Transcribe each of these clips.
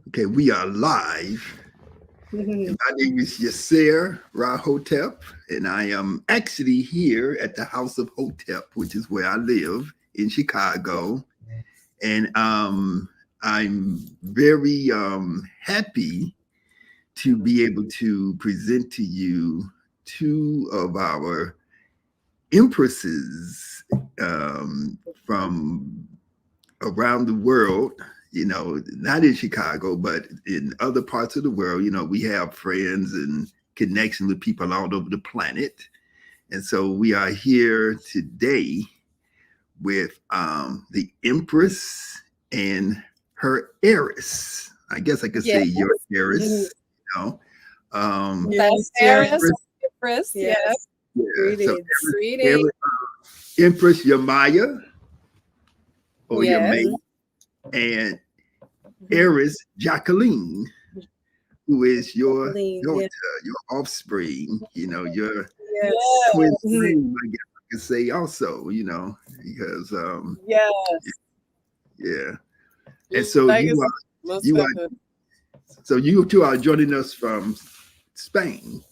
Okay, we are live. And my name is Yirser Hotep, and I am actually here at the House of Hotep, which is where I live in Chicago. And I'm very happy to be able to present to you two of our empresses from around the world, you know, not in Chicago, but in other parts of the world. You know, we have friends and connection with people all over the planet. And so we are here today with the Empress and her heiress. I guess I could say your heiress, you know. That's Heiress. Empress, yes. Yeah. So Empress Yamaya, or Yamaya, and Heiress Jacqueline, who is your daughter, your offspring, you know, your twin flame, I guess I can say also, you know, because and so you two are joining us from Spain.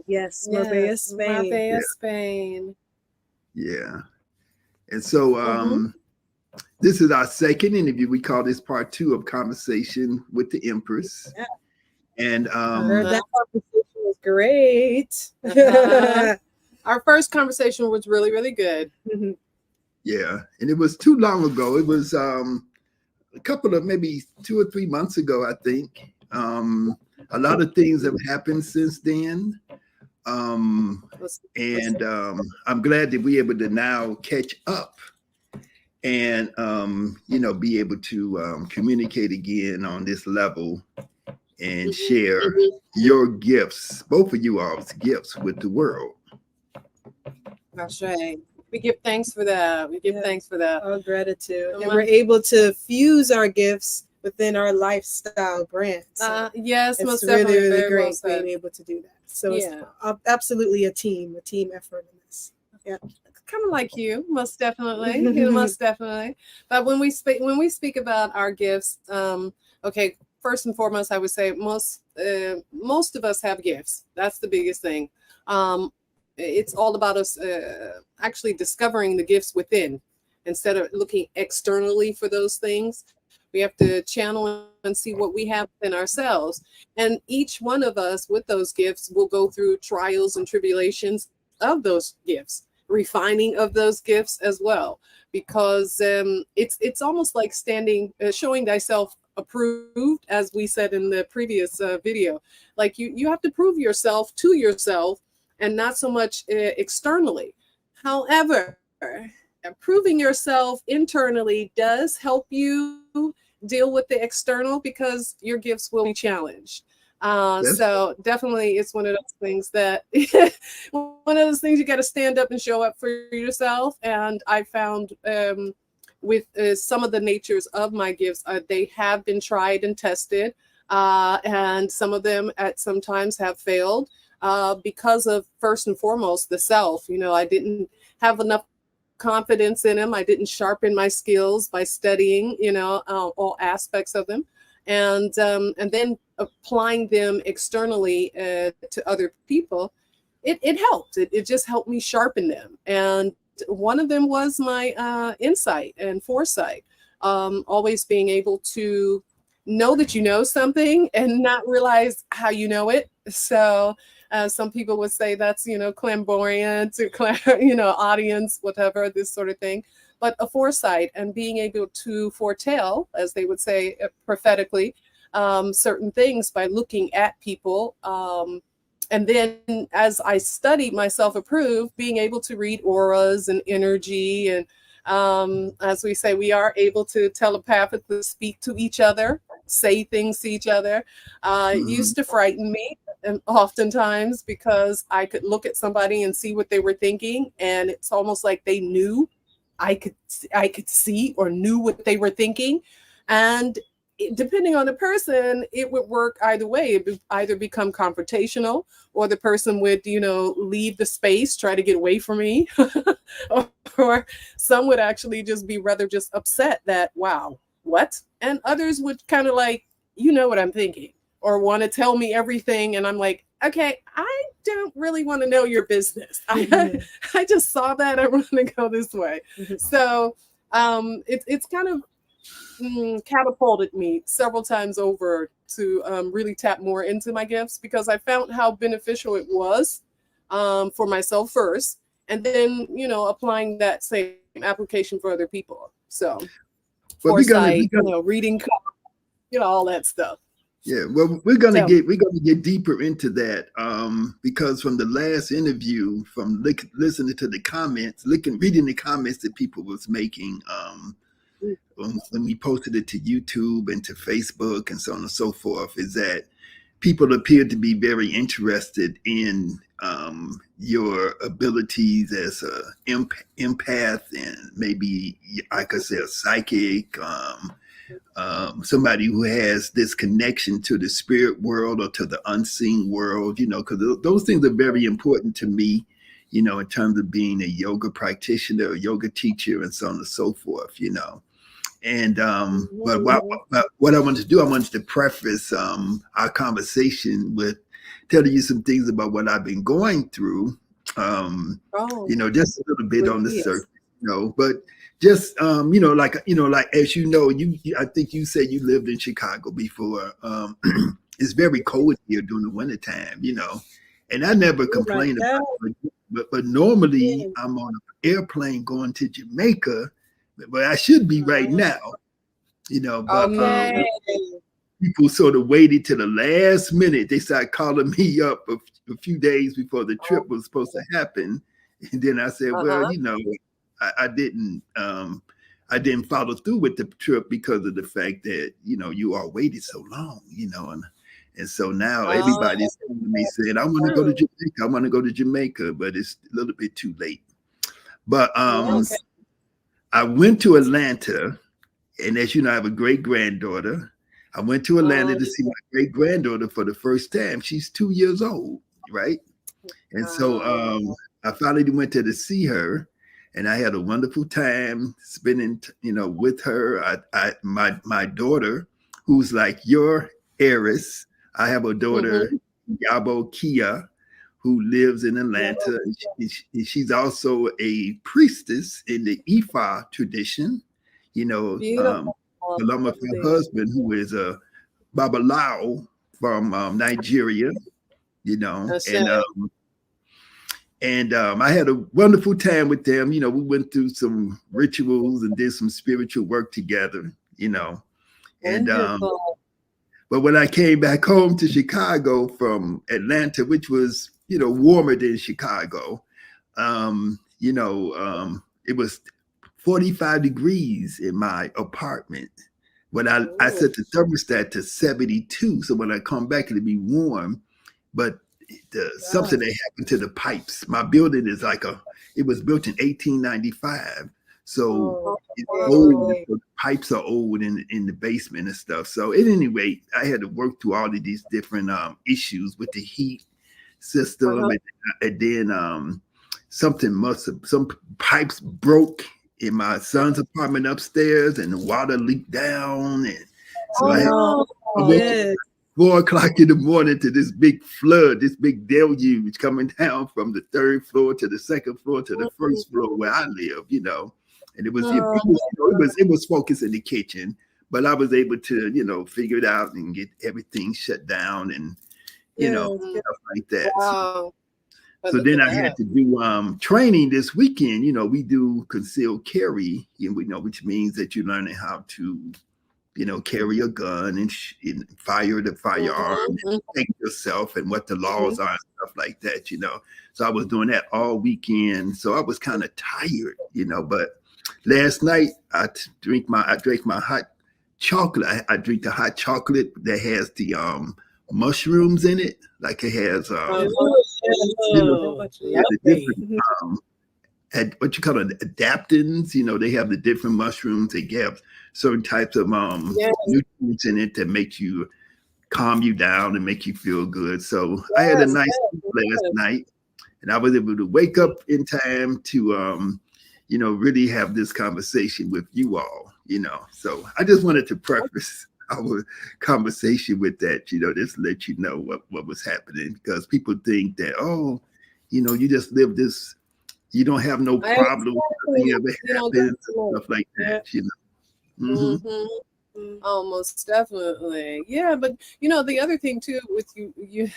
Yes, Marbella, Spain. Spain. Yeah. And so this is our second interview. We call this part 2 of Conversation with the Empress. Yeah. And that conversation was great. Our first conversation was really, really good. Yeah. And it was too long ago. It was a couple of maybe 2 or 3 months ago, I think. A lot of things have happened since then. I'm glad that we're able to now catch up and, you know, be able to communicate again on this level and share your gifts, both of you all's gifts, with the world. That's right. We give thanks for that. We give thanks for that. Our gratitude. And we're able to fuse our gifts within our lifestyle brand. So yes, it's really, really great being able to do that. So it's absolutely a team effort in this. Yeah. Kind of like you, most definitely. Most definitely. But when we speak about our gifts, okay, first and foremost, I would say most of us have gifts. That's the biggest thing. It's all about us actually discovering the gifts within instead of looking externally for those things. We have to channel and see what we have in ourselves. And each one of us with those gifts will go through trials and tribulations of those gifts, refining of those gifts as well, because it's almost like showing thyself approved, as we said in the previous video. Like you have to prove yourself to yourself and not so much externally. However, proving yourself internally does help you deal with the external because your gifts will be challenged. So definitely it's one of those things that one of those things you got to stand up and show up for yourself. And I found with some of the natures of my gifts, they have been tried and tested, and some of them at some times have failed because of, first and foremost, the self. You know, I didn't have enough confidence in them. I didn't sharpen my skills by studying, you know, all aspects of them, and then applying them externally to other people. It helped. It just helped me sharpen them. And one of them was my insight and foresight. Always being able to know that you know something and not realize how you know it. So some people would say that's, you know, clairvoyance or you know, audience, whatever, this sort of thing. But a foresight and being able to foretell, as they would say prophetically, certain things by looking at people. And then as I studied myself approved, being able to read auras and energy. And as we say, we are able to telepathically speak to each other, say things to each other. It used to frighten me. And oftentimes because I could look at somebody and see what they were thinking, and it's almost like they knew I could see or knew what they were thinking. And depending on the person, it would work either way. It would either become confrontational, or the person would, you know, leave the space, try to get away from me, or some would actually just be rather just upset that, wow, what? And others would kind of like, you know what I'm thinking, or want to tell me everything. And I'm like, okay, I don't really want to know your business. I just saw that. I want to go this way. So it's kind of catapulted me several times over to really tap more into my gifts, because I found how beneficial it was for myself first, and then, you know, applying that same application for other people. So foresight, you know, reading, you know, all that stuff. Yeah, well, we're gonna get deeper into that because from the last interview, from listening to the comments, reading the comments that people was making when we posted it to YouTube and to Facebook and so on and so forth, is that people appear to be very interested in your abilities as a empath, and maybe I could say a psychic. Somebody who has this connection to the spirit world or to the unseen world, you know, because those things are very important to me, you know, in terms of being a yoga practitioner, a yoga teacher, and so on and so forth, you know. And but what I wanted to do, I wanted to preface our conversation with telling you some things about what I've been going through, you know, just a little bit on the surface, you know, but just you know, like as you know, I think you said you lived in Chicago before. It's very cold here during the wintertime, you know, and I never complain about it, but normally I'm on an airplane going to Jamaica, but I should be right now, you know, but people sort of waited to the last minute. They started calling me up a few days before the trip was supposed to happen, and then I said, well, you know, I didn't follow through with the trip because of the fact that, you know, you all waited so long, you know, and so now everybody's telling me, saying, I want to go to Jamaica. I want to go to Jamaica, but it's a little bit too late. But I went to Atlanta, and as you know, I have a great granddaughter. I went to Atlanta to see my great granddaughter for the first time. She's 2 years old, right? And so I finally went there to see her, and I had a wonderful time spending, you know, with her. My daughter, who's like your heiress. I have a daughter, Yabo Kia, who lives in Atlanta. And she's also a priestess in the Ifa tradition, you know, along with her husband, who is a Babalao from Nigeria, you know, and I had a wonderful time with them. You know, we went through some rituals and did some spiritual work together, you know, and but when I came back home to Chicago from Atlanta, which was, you know, warmer than Chicago, you know, it was 45 degrees in my apartment. But I set the thermostat to 72. So when I come back, it'll be warm. But something that happened to the pipes. My building is it was built in 1895. So it's old. So the pipes are old in the basement and stuff. So at any rate, I had to work through all of these different issues with the heat system. And then some pipes broke in my son's apartment upstairs, and the water leaked down. And so I went to 4 o'clock in the morning to this big flood, this big deluge coming down from the 3rd floor to the 2nd floor to the 1st floor where I live, you know. And it was focused in the kitchen, but I was able to, you know, figure it out and get everything shut down and, you know, stuff like that. Wow. So then I had to do training this weekend. You know, we do concealed carry, you know, which means that you're learning how to, you know, carry a gun and fire the firearm and protect yourself and what the laws are and stuff like that, you know. So I was doing that all weekend. So I was kind of tired, you know, but last night I drank my hot chocolate. I drink the hot chocolate that has the mushrooms in it. Like it has you know, the different what you call it, adaptins. You know, they have the different mushrooms. They have certain types of nutrients in it that make you calm you down and make you feel good. So I had a nice sleep last night, and I was able to wake up in time to you know, really have this conversation with you all, So I just wanted to preface our conversation with that, just let you know what was happening, because people think that, oh, you just live this, you don't have no problems, nothing ever happens, stuff like that, Mm-hmm. Oh, most definitely. Yeah, but the other thing too with you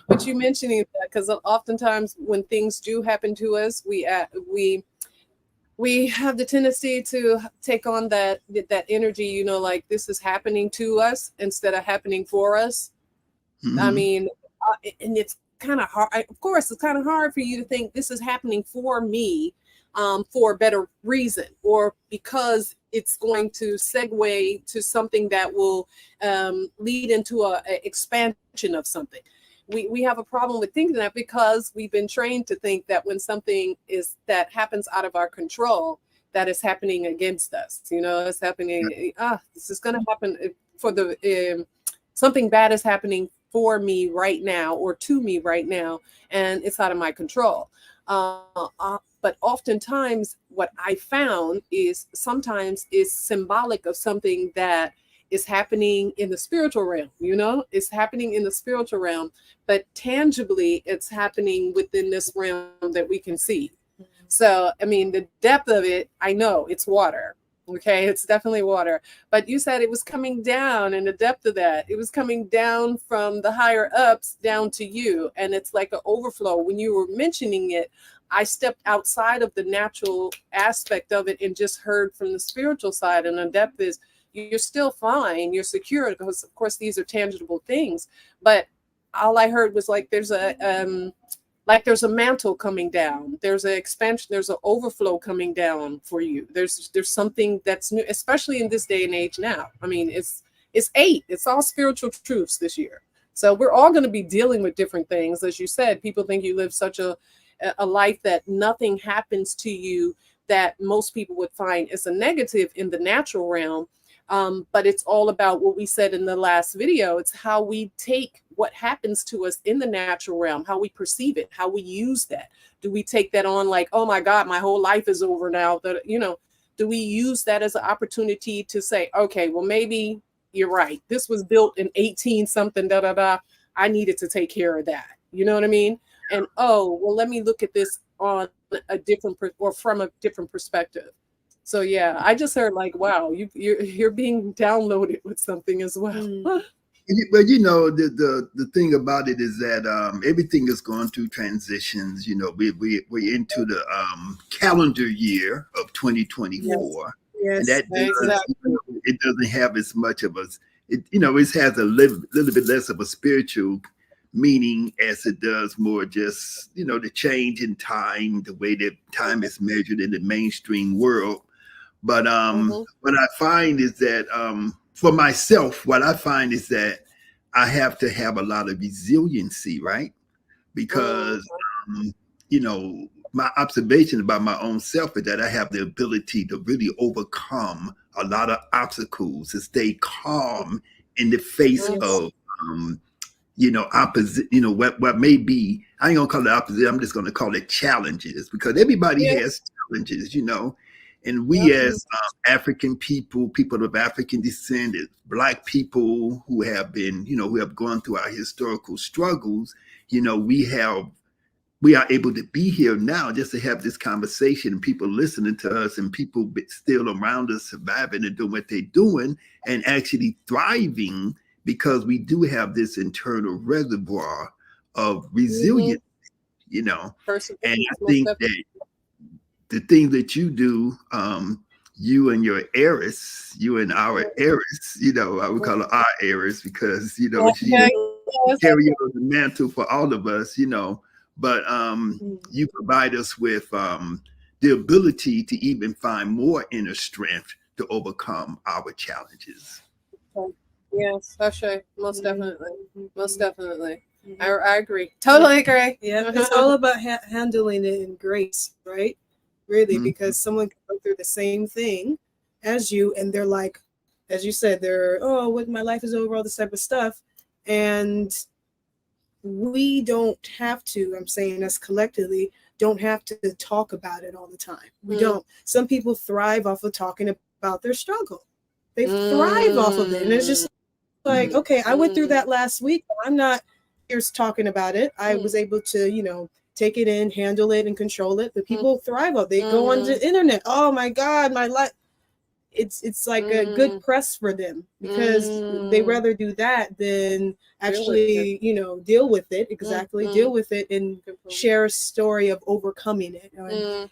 what you mentioning that, because oftentimes when things do happen to us, we have the tendency to take on that energy, like this is happening to us instead of happening for us. Mm-hmm. I mean, and it's kind of hard. Of course, it's kind of hard for you to think this is happening for me, for a better reason, or because it's going to segue to something that will lead into a expansion of something. We have a problem with thinking that, because we've been trained to think that when something that happens out of our control, that is happening against us. It's happening. This is going to happen for something bad is happening for me right now, or to me right now, and it's out of my control. But oftentimes what I found is sometimes it's symbolic of something that is happening in the spiritual realm. It's happening in the spiritual realm, but tangibly it's happening within this realm that we can see. So, I mean, the depth of it, I know it's water. Okay, it's definitely water. But you said it was coming down, and the depth of that, it was coming down from the higher ups down to you. And it's like an overflow. When you were mentioning it, I stepped outside of the natural aspect of it and just heard from the spiritual side. And the depth is, you're still fine, you're secure, because of course these are tangible things. But all I heard was like there's a mantle coming down, there's an expansion, there's an overflow coming down for you. There's something that's new, especially in this day and age now. I mean, it's all spiritual truths this year. So we're all going to be dealing with different things. As you said, people think you live such a life that nothing happens to you that most people would find is a negative in the natural realm. But it's all about what we said in the last video. It's how we take what happens to us in the natural realm, how we perceive it, how we use that. Do we take that on like, oh my God, my whole life is over now? Do we use that as an opportunity to say, okay, well, maybe you're right. This was built in 18 something, da, da, da. I needed to take care of that. You know what I mean? And, oh, well, let me look at this on a different or from a different perspective. So yeah, I just heard like, wow, you're being downloaded with something as well. But the thing about it is that everything is going through transitions. We're into the calendar year of 2024, yes. And that exactly. It doesn't have as much of it has a little bit less of a spiritual meaning as it does more just the change in time, the way that time is measured in the mainstream world. But what I find is that for myself, what I find is that I have to have a lot of resiliency, right? Because my observation about my own self is that I have the ability to really overcome a lot of obstacles, to stay calm in the face of opposite, what may be, I ain't gonna call it opposite, I'm just gonna call it challenges, because everybody has challenges, and we as African people of African descent, Black people who have been, who have gone through our historical struggles, we are able to be here now just to have this conversation, and people listening to us, and people still around us surviving and doing what they're doing and actually thriving, because we do have this internal reservoir of resilience, and I think that the thing that you do, you and your heiress, you and our heiress, I would call her our heiress, because she carry on the mantle for all of us, but you provide us with the ability to even find more inner strength to overcome our challenges. Yes, Ashe, most definitely, most definitely. I agree, totally agree. Yeah, it's all about handling it in grace, right? Really, because someone can go through the same thing as you, and they're like, as you said, what, my life is over, all this type of stuff, and we don't have to, I'm saying us collectively, don't have to talk about it all the time. We don't. Some people thrive off of talking about about their struggle. They thrive off of it. And it's just like, okay, I went through that last week. I'm not here talking about it. I was able to, you know, take it in, handle it, and control it. But people thrive off. They go on the internet. Oh my God, my life. It's like a good press for them because they rather do that than actually, you know, deal with it. Exactly. Deal with it and share a story of overcoming it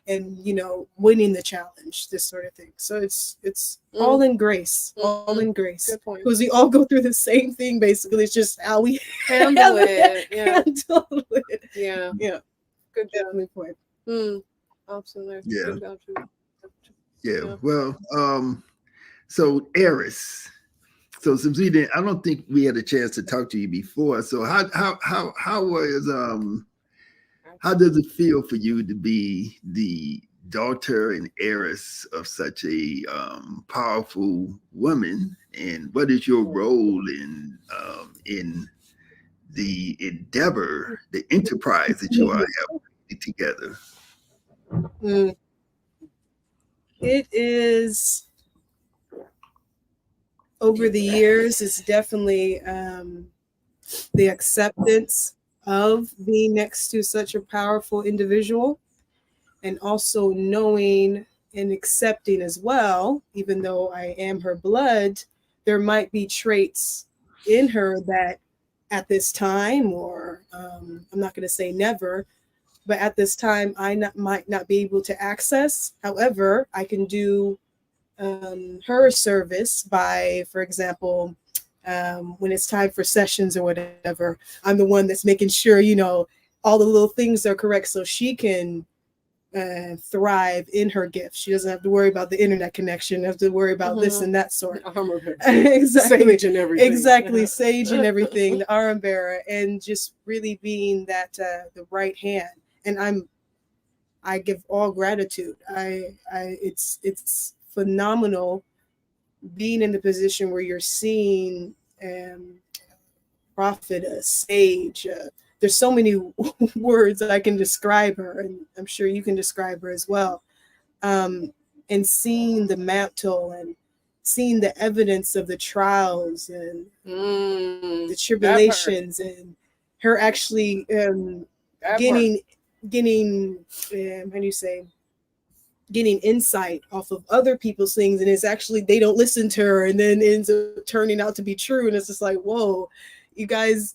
and, you know, winning the challenge, this sort of thing. So it's all in grace, all in grace. Because we all go through the same thing, basically. It's just how we handle it. Yeah. handle it. Yeah. Yeah. Good job. Definitely point. Absolutely. Yeah. Good job, Judy. Yeah. Well, so Heiress. So since we didn't, I don't think we had a chance to talk to you before. So how was how does it feel for you to be the daughter and heiress of such a powerful woman? And what is your role in the endeavor, the enterprise that you are having together? It is, over the years, it's definitely the acceptance of being next to such a powerful individual, and also knowing and accepting as well, even though I am her blood, there might be traits in her that at this time, or I'm not going to say never, but at this time I might not be able to access. However, I can do her service by, for example, when it's time for sessions or whatever, I'm the one that's making sure, you know, all the little things are correct so she can thrive in her gift. She doesn't have to worry about the internet connection, have to worry about this and that sort. Exactly. Sage and everything. Exactly. Sage and everything, the arm bearer, and just really being that the right hand. And I give all gratitude. It's phenomenal being in the position where you're seeing prophet, a sage. There's so many words that I can describe her, and I'm sure you can describe her as well. And seeing the mantle and seeing the evidence of the trials and the tribulations, and her actually getting how do you say, getting insight off of other people's things, and it's actually they don't listen to her, and then ends up turning out to be true. And it's just like, whoa, you guys,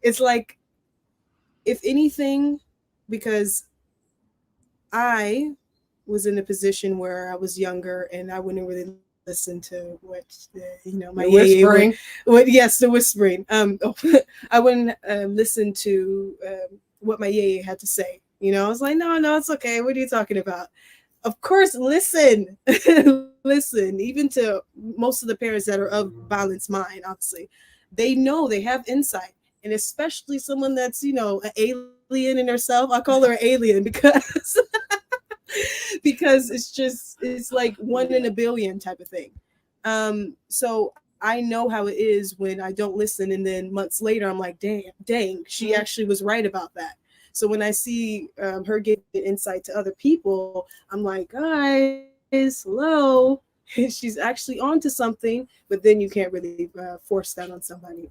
it's like, if anything, because I was in a position where I was younger and I wouldn't really listen to what my whispering. The whispering. I wouldn't listen to what my yaya had to say. You know, I was like, no, it's okay. What are you talking about? Of course, listen, listen. Even to most of the parents that are of balanced mind, obviously, they know, they have insight. And especially someone that's, you know, an alien in herself. I call her an alien because because it's like 1 in a billion type of thing. So I know how it is when I don't listen, and then months later I'm like, dang, she actually was right about that. So when I see her give insight to other people, I'm like, guys, hello, she's actually onto something. But then you can't really force that on somebody.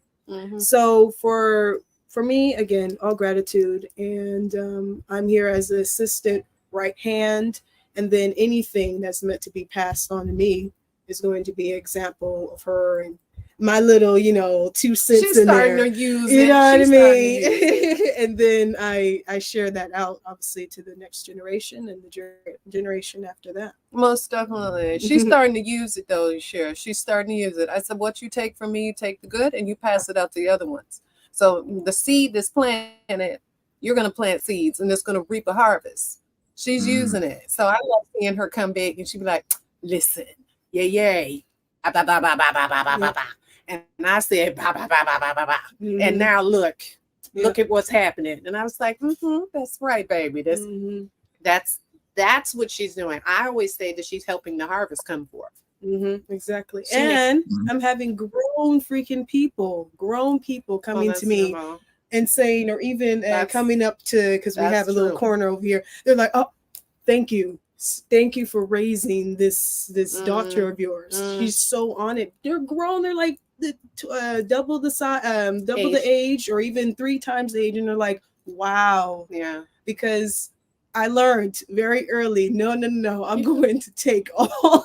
So for me, again, all gratitude, and I'm here as an assistant right hand, and then anything that's meant to be passed on to me is going to be an example of her and my little, 2 cents She's in starting there. to use You it. know what I She's mean? And then I share that out, obviously, to the next generation and the generation after that. Most definitely. She's starting to use it, though, Shira. She's starting to use it. I said, what you take from me, you take the good, and you pass it out to the other ones. So the seed that's planted, you're going to plant seeds, and it's going to reap a harvest. She's using it. So I love seeing her come back, and she'd be like, listen, yay. And I said, bah, bah, bah, bah, bah, bah, bah. And now look at what's happening. And I was like, that's right, baby. That's what she's doing. I always say that she's helping the harvest come forth. Exactly. And I'm having grown people coming to me and saying, or even coming up to, because we have a little corner over here. They're like, oh, thank you. thank you for raising this daughter of yours. She's so on it. They're grown. They're like double the size, double the age, or even 3 times the age, and they're like, wow. Yeah. Because I learned very early, no, I'm going to take all.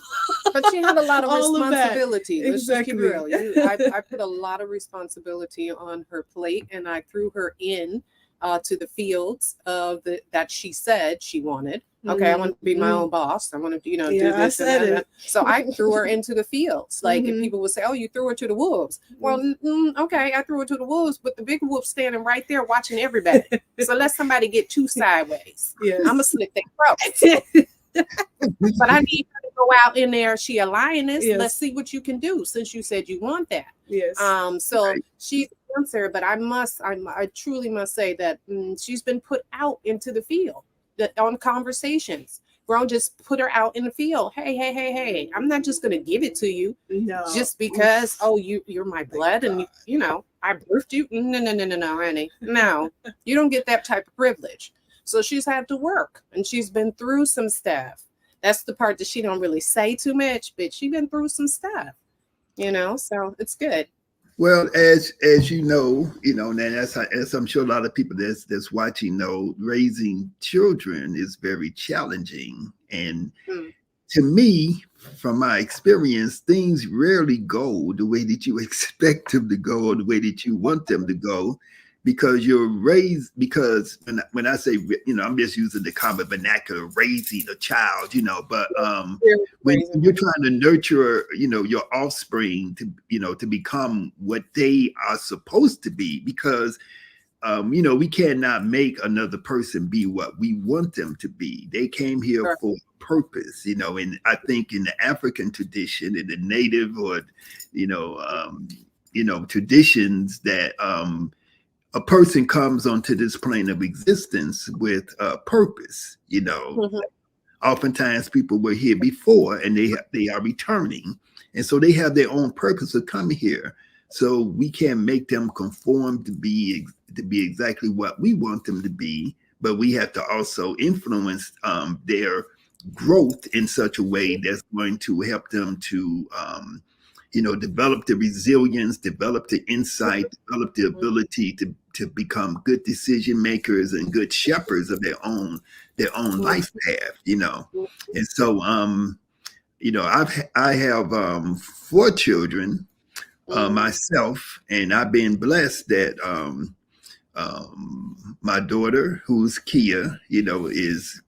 But she had a lot of responsibility. Of exactly. I put a lot of responsibility on her plate, and I threw her in to the fields of that she said she wanted. Okay, I want to be my own boss. I want to, do this. I said it. So I threw her into the fields. Like, if people would say, "Oh, you threw her to the wolves." Well, okay, I threw her to the wolves, but the big wolf standing right there watching everybody. So let somebody get 2 sideways. Yes. I'm gonna slit their throats. But I need her to go out in there. She a lioness. Yes. Let's see what you can do, since you said you want that. Yes. So she's an answer, but I truly must say that she's been put out into the field on conversations. Grown, just put her out in the field. Hey, I'm not just gonna give it to you just because you're my blood and I birthed you. No, honey. No, you don't get that type of privilege. So she's had to work, and she's been through some stuff. That's the part that she don't really say too much, but she's been through some stuff, so it's good. Well, as you know, and as I'm sure a lot of people that's watching know, raising children is very challenging. And to me, from my experience, things rarely go the way that you expect them to go or the way that you want them to go, because you're raised. Because when I say, I'm just using the common vernacular, raising a child, but when you're trying to nurture, your offspring to become what they are supposed to be, because we cannot make another person be what we want them to be. They came here for a purpose, and I think in the African tradition, in the native or traditions, that a person comes onto this plane of existence with a purpose. Oftentimes people were here before, and they are returning, and so they have their own purpose of coming here. So we can't make them conform to be exactly what we want them to be, but we have to also influence their growth in such a way that's going to help them to develop the resilience, develop the insight, develop the ability to become good decision makers and good shepherds of their own life path, And so, I have 4 children myself, and I've been blessed that my daughter, who's Kia, she's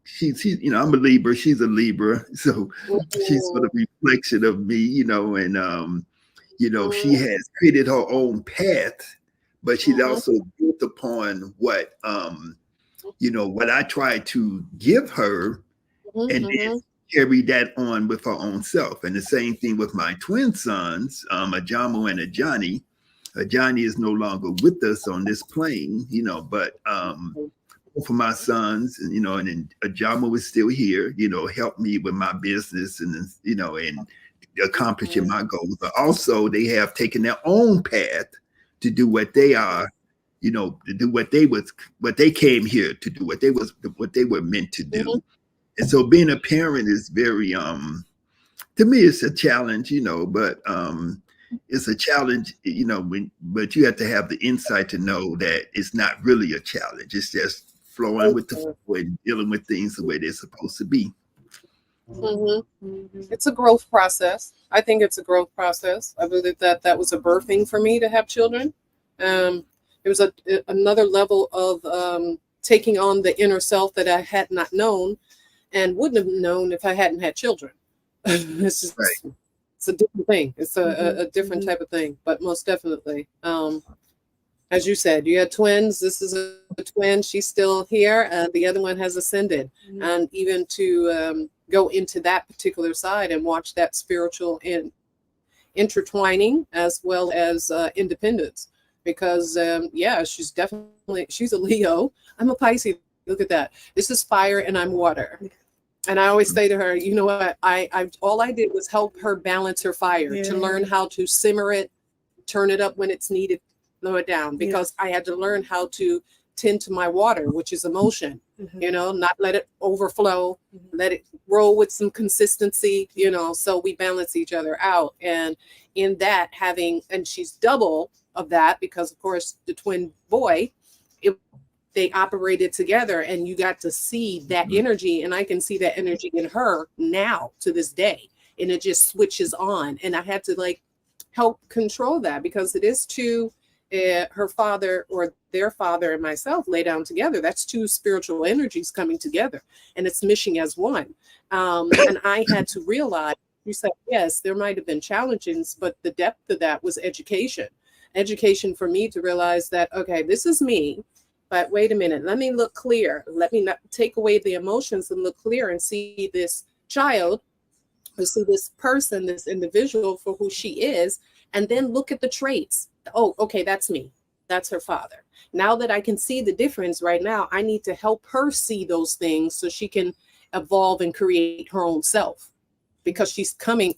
I'm a Libra, she's a Libra, so she's sort of a reflection of me, and she has created her own path, but she's also built upon what what I try to give her, and then carry that on with her own self. And the same thing with my twin sons, a Jamo and a Johnny. Johnny is no longer with us on this plane, but both of my sons, and then Jamo is still here, help me with my business and and accomplishing my goals. But also they have taken their own path to do what they are, to do what they came here to do, what they were meant to do. And so being a parent is very to me it's a challenge, but it's a challenge, but you have to have the insight to know that it's not really a challenge. It's just flowing with the flow and dealing with things the way they're supposed to be. It's a growth process. I think it's a growth process. I believe that was a birthing for me to have children. It was another level of taking on the inner self that I had not known and wouldn't have known if I hadn't had children. It's just it's a different thing. It's a different type of thing, but most definitely. As you said, you had twins. This is a twin. She's still here. The other one has ascended. And even to go into that particular side and watch that spiritual intertwining as well as independence. Because, she's a Leo. I'm a Pisces. Look at that. This is fire and I'm water. And I always say to her, you know what? All I did was help her balance her fire, to learn how to simmer it, turn it up when it's needed, lower it down, because I had to learn how to tend to my water, which is emotion, you know, not let it overflow, let it roll with some consistency, you know, so we balance each other out. And in that and she's double of that, because of course the twin boy, they operated together, and you got to see that energy, and I can see that energy in her now to this day, and it just switches on. And I had to like help control that, because it is two, her father or their father and myself lay down together. That's two spiritual energies coming together, and it's meshing as one. And I had to realize, you said, yes, there might have been challenges, but the depth of that was education for me to realize that, okay, this is me. But wait a minute, let me look clear. Let me not take away the emotions and look clear and see this child, or see this person, this individual for who she is, and then look at the traits. Oh, okay, that's me. That's her father. Now that I can see the difference right now, I need to help her see those things so she can evolve and create her own self, because she's coming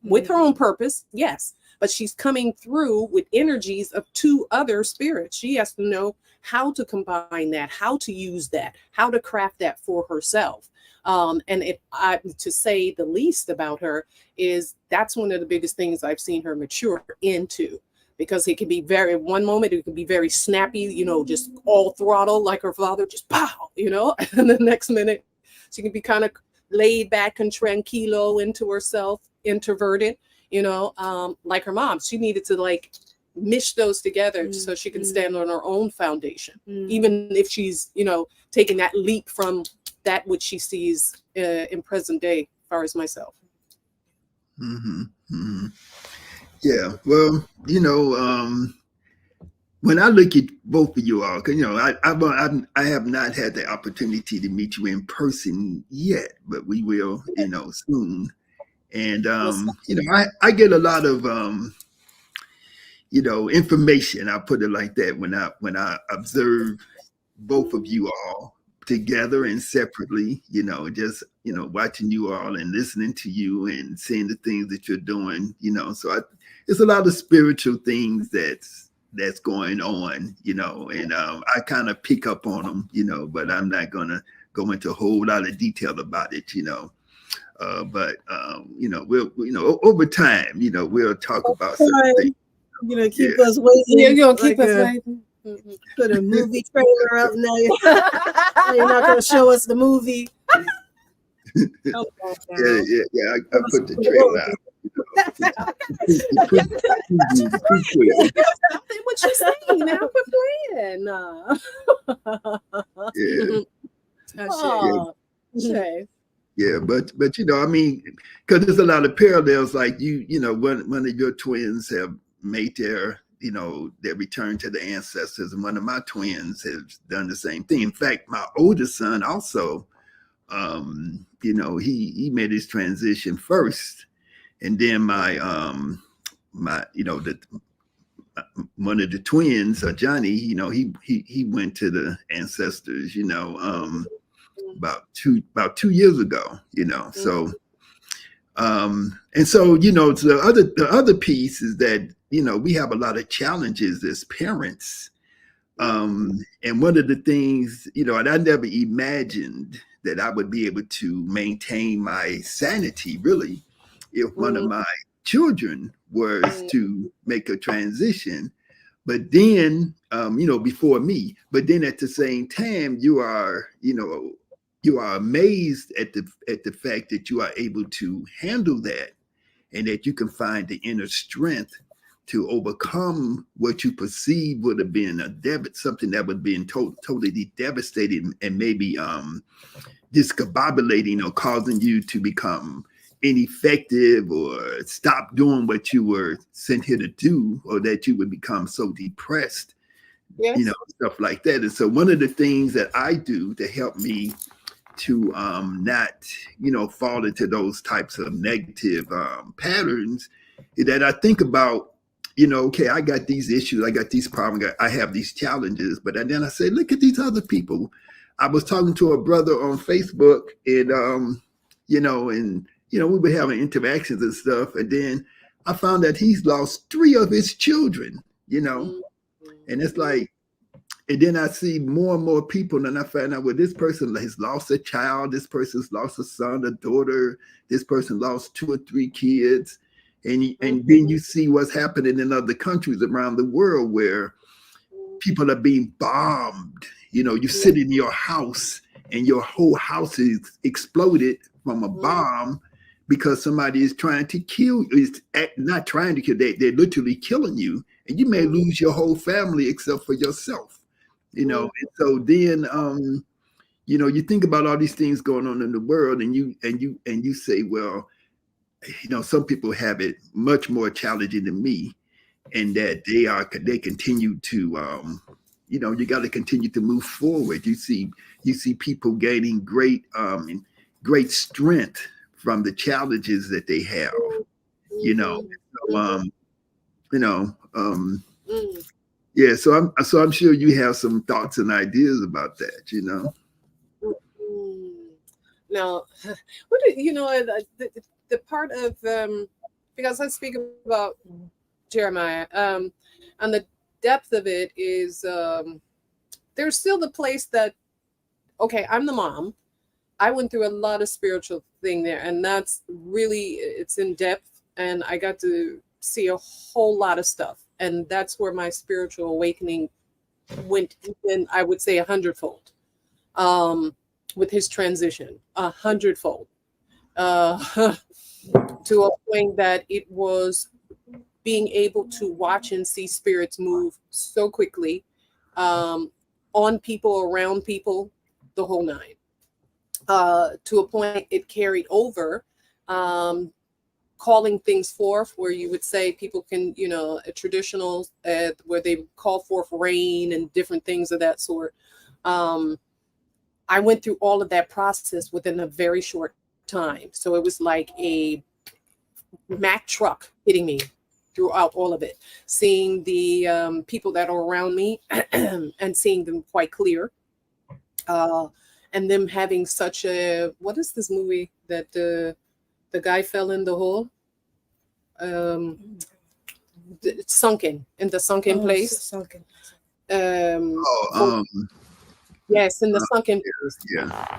with her own purpose, yes, but she's coming through with energies of two other spirits. She has to know how to combine that, how to use that, how to craft that for herself. And to say the least about her is that's one of the biggest things I've seen her mature into, because it can be one moment it can be very snappy, you know, just all throttle like her father, just pow, you know, and the next minute she can be kind of laid back and tranquilo into herself, introverted, you know, like her mom. She needed to like mish those together so she can stand on her own foundation, even if she's, you know, taking that leap from that which she sees in present day, as far as myself. Yeah, well, you know, when I look at both of you all, because you know, I have not had the opportunity to meet you in person yet, but we will, you know, soon. And you know, I get a lot of you know, information. I'll put it like that when I observe both of you all together and separately. You know, just you know, watching you all and listening to you and seeing the things that you're doing. You know, so it's a lot of spiritual things that's going on. You know, and I kind of pick up on them. You know, but I'm not gonna go into a whole lot of detail about it. You know. But you know, over time, you know, we'll talk about certain things. You're gonna keep us waiting. You're gonna keep us waiting. Put a movie trailer up now. You're not gonna show us the movie. Yeah. I put the trailer out. What you saying now? Quit playing. Yeah. Yeah, but you know, I mean, because there's a lot of parallels. Like you know, one of your twins have made their return to the ancestors, and one of my twins has done the same thing. In fact, my oldest son also, you know, he made his transition first, and then my you know, one of the twins, Johnny, you know, he went to the ancestors, you know, about 2 years ago, you know. So and so, you know, the other piece is that, you know, we have a lot of challenges as parents. And one of the things, you know, and I never imagined that I would be able to maintain my sanity, really, if one of my children was to make a transition. But then, you know, before me, but then at the same time, you are amazed at the fact that you are able to handle that, and that you can find the inner strength to overcome what you perceive would have been something that would have been totally devastating, and maybe discombobulating, or causing you to become ineffective or stop doing what you were sent here to do, or that you would become so depressed. Yes. You know, stuff like that. And so one of the things that I do to help me to not, you know, fall into those types of negative patterns is that I think about, you know, okay, I got these issues, I got these problems, I have these challenges, but then I say, look at these other people. I was talking to a brother on Facebook, and you know, we were having interactions and stuff, and then I found that he's lost 3 of his children, you know, and it's like, then I see more and more people, and I find out, well, this person has lost a child, this person's lost a son, a daughter, this person lost 2 or 3 kids. And then you see what's happening in other countries around the world where people are being bombed. You know, you sit in your house and your whole house is exploded from a bomb because somebody is trying to kill you. Is not trying to kill, they're literally killing you. And you may lose your whole family except for yourself. You know, and so then you know, you think about all these things going on in the world, and you say, well, you know, some people have it much more challenging than me, and that they continue to you know, you got to continue to move forward. You see people gaining great strength from the challenges that they have, you know. So, you know, yeah, so I'm sure you have some thoughts and ideas about that, you know. Now, what do you know? The part of because I speak about Jeremiah, and the depth of it is there's still the place that, okay, I'm the mom. I went through a lot of spiritual thing there, and that's really, it's in depth, and I got to see a whole lot of stuff, and that's where my spiritual awakening went in, I would say 100-fold, with his transition, 100-fold, to a point that it was being able to watch and see spirits move so quickly, on people, around people, the whole nine. To a point it carried over, calling things forth, where you would say people can, you know, a traditional where they call forth rain and different things of that sort. I went through all of that process within a very short time. So it was like a Mack truck hitting me throughout all of it, seeing the people that are around me and seeing them quite clear. And them having such a, what is this movie that the guy fell in the hole? It's sunken, in the sunken place. Sunken. Yes, in the sunken place. Yeah.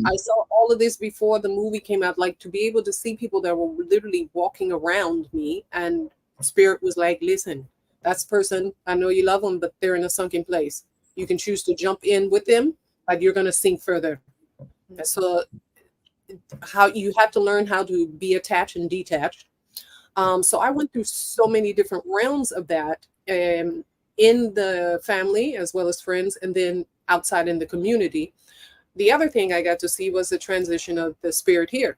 I saw all of this before the movie came out, like to be able to see people that were literally walking around me, and spirit was like, listen, that's person, I know you love them, but they're in a sunken place. You can choose to jump in with them, but you're going to sink further. So how you have to learn how to be attached and detached. So I went through so many different realms of that, in the family as well as friends, and then outside in the community. The other thing I got to see was the transition of the spirit here,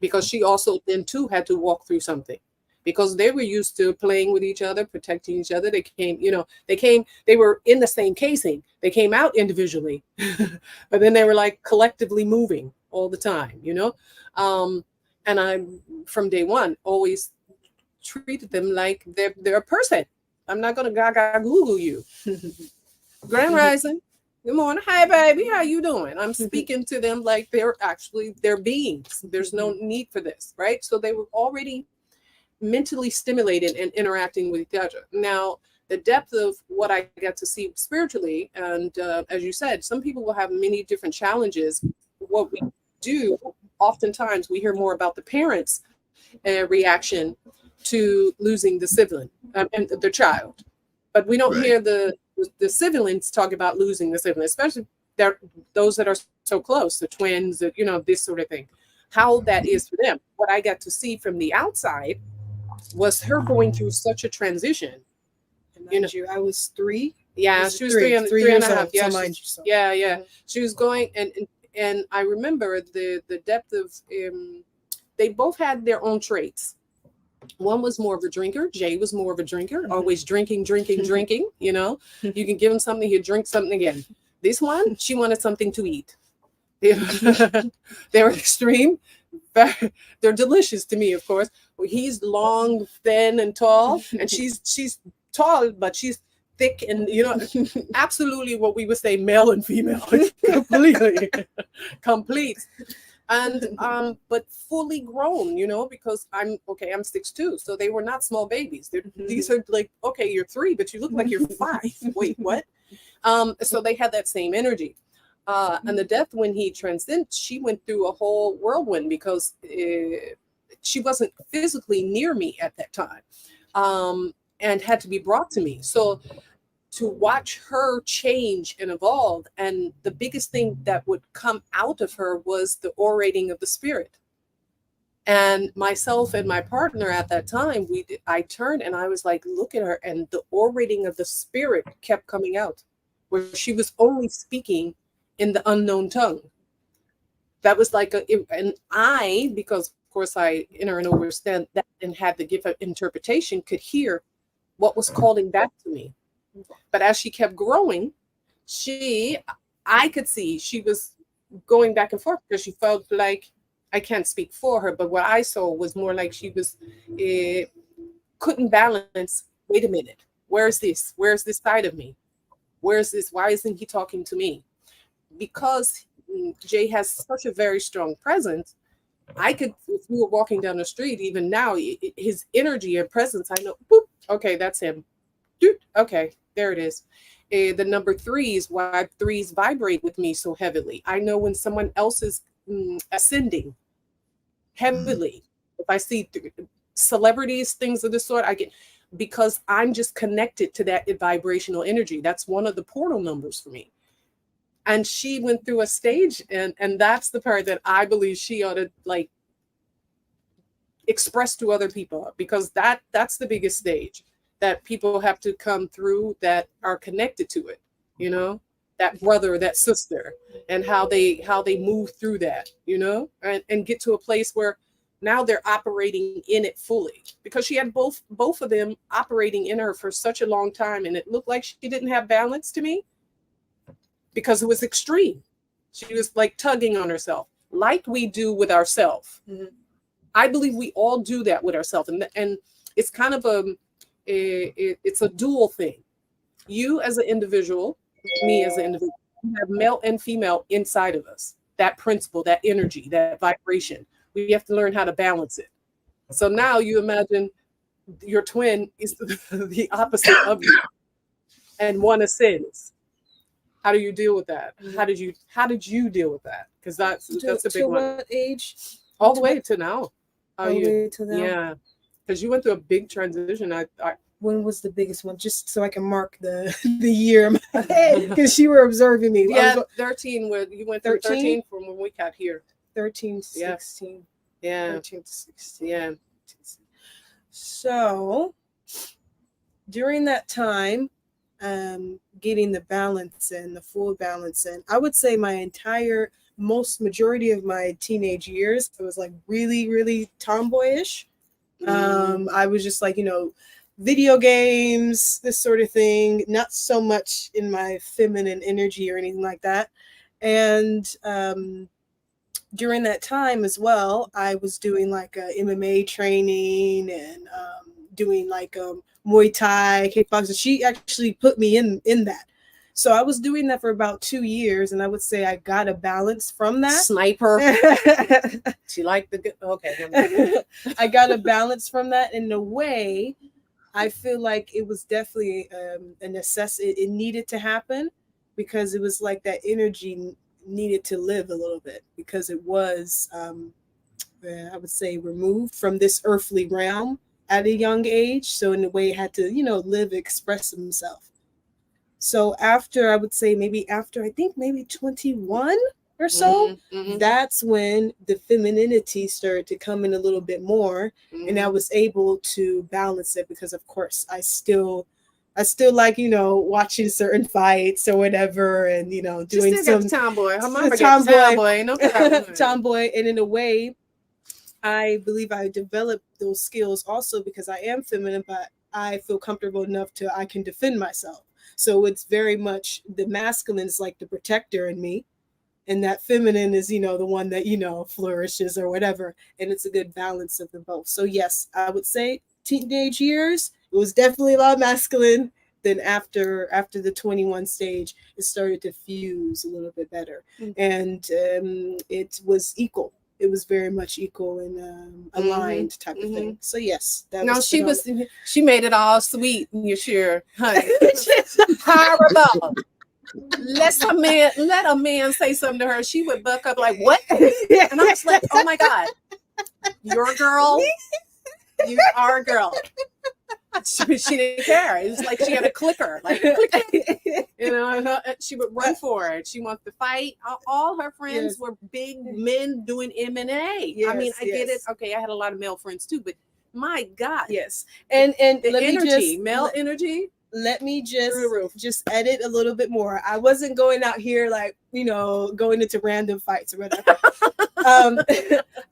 because she also then too had to walk through something, because they were used to playing with each other, protecting each other. They came, you know, they were in the same casing. They came out individually, but then they were like collectively moving all the time, you know? And I, from day one, always treated them like they're a person. I'm not going to gaga Google you. GrandRising. Good morning. Hi, baby. How you doing? I'm speaking to them like they're beings. There's no need for this, right? So they were already mentally stimulated and interacting with each other. Now, the depth of what I got to see spiritually, and as you said, some people will have many different challenges. What we do, oftentimes we hear more about the parents' reaction to losing the sibling and the child, but we don't hear the siblings talk about losing the sibling, especially those that are so close, the twins, you know, this sort of thing, how that is for them. What I got to see from the outside was her going through such a transition. You know, I was 3. Yeah, she was three and a half. Yeah, Yeah. She was going, and I remember the depth of. They both had their own traits. One was more of a drinker. Jay was more of a drinker, always drinking. You know, you can give him something, he'll drink something again. This one, she wanted something to eat. They're extreme. They're delicious to me, of course. He's long, thin, and tall, and she's tall, but she's thick, and you know, absolutely what we would say male and female, completely complete. And but fully grown, you know, because I'm 6'2", so they were not small babies. These are like, okay, you're 3, but you look like you're 5. Wait, what? So they had that same energy. And the death, when he transcended, she went through a whole whirlwind because she wasn't physically near me at that time, and had to be brought to me. So to watch her change and evolve, and the biggest thing that would come out of her was the orating of the spirit. And myself and my partner at that time, I turned and I was like, look at her, and the orating of the spirit kept coming out, where she was only speaking in the unknown tongue. That was like and I, because of course I enter and understand that and had the gift of interpretation, could hear what was calling back to me. But as she kept growing, I could see she was going back and forth because she felt like, I can't speak for her, but what I saw was more like she was couldn't balance. Wait a minute, where's this? Where's this side of me? Where's this? Why isn't he talking to me? Because Jay has such a very strong presence. I could, if we were walking down the street, even now, his energy and presence, I know, boop, okay, that's him. Okay, there it is. The number threes, why threes vibrate with me so heavily. I know when someone else is ascending heavily. If I see celebrities, things of the sort, I get, because I'm just connected to that vibrational energy. That's one of the portal numbers for me. And she went through a stage, and that's the part that I believe she ought to like express to other people, because that's the biggest stage that people have to come through that are connected to it, you know, that brother, that sister, and how they move through that, you know, and get to a place where now they're operating in it fully, because she had both of them operating in her for such a long time, and it looked like she didn't have balance to me because it was extreme. She was like tugging on herself, like we do with ourselves. Mm-hmm. I believe we all do that with ourselves, and it's kind of it's a dual thing. You as an individual, me as an individual, we have male and female inside of us. That principle, that energy, that vibration. We have to learn how to balance it. So now you imagine your twin is the opposite of you, and one ascends. How do you deal with that? How did you deal with that? Because that's a big one. What age? All the way to now. All the way to now. Yeah, because you went through a big transition. When was the biggest one? Just so I can mark the year in my head, because you were observing me. Yeah, 13. Where you went through 13 from when we got here. 13 to 16. Yeah. 13 to 16. Yeah. So during that time, getting the balance in, the full balance in, I would say my majority of my teenage years, I was like really, really tomboyish. I was just like, video games, this sort of thing, not so much in my feminine energy or anything like that. And during that time as well, I was doing like a MMA training and doing like Muay Thai, kickboxing. She actually put me in that. So I was doing that for about 2 years, and I would say I got a balance from that. Sniper. She liked the good. Okay. I got a balance from that. In a way, I feel like it was definitely a necessity. It needed to happen, because it was like that energy needed to live a little bit, because it was, I would say, removed from this earthly realm at a young age. So in a way, it had to, live, express himself. So after, I would say maybe 21 or so, that's when the femininity started to come in a little bit more, and I was able to balance it, because of course I still like, watching certain fights or whatever, and doing some tomboy. Tomboy, and in a way, I believe I developed those skills also because I am feminine, but I feel comfortable enough I can defend myself. So it's very much the masculine is like the protector in me, and that feminine is, the one that, flourishes or whatever. And it's a good balance of them both. So yes, I would say teenage years, it was definitely a lot masculine. Then after the 21 stage, it started to fuse a little bit better. And it was equal. It was very much equal and aligned type of thing. So yes, she made it all sweet, and you're sure, honey. Horrible. let a man say something to her, she would buck up like, what? And I was like, oh my God, you're a girl. You are a girl. She didn't care. It was like she had a clicker, like click. You know, she would run for it. She wants to fight. All her friends were big men doing M&A. Yes, I mean, I get it. Okay, I had a lot of male friends too, but my God, yes, and the let energy, me just, male energy. Let me Through the roof. just edit a little bit more. I wasn't going out here like, you know, going into random fights or whatever.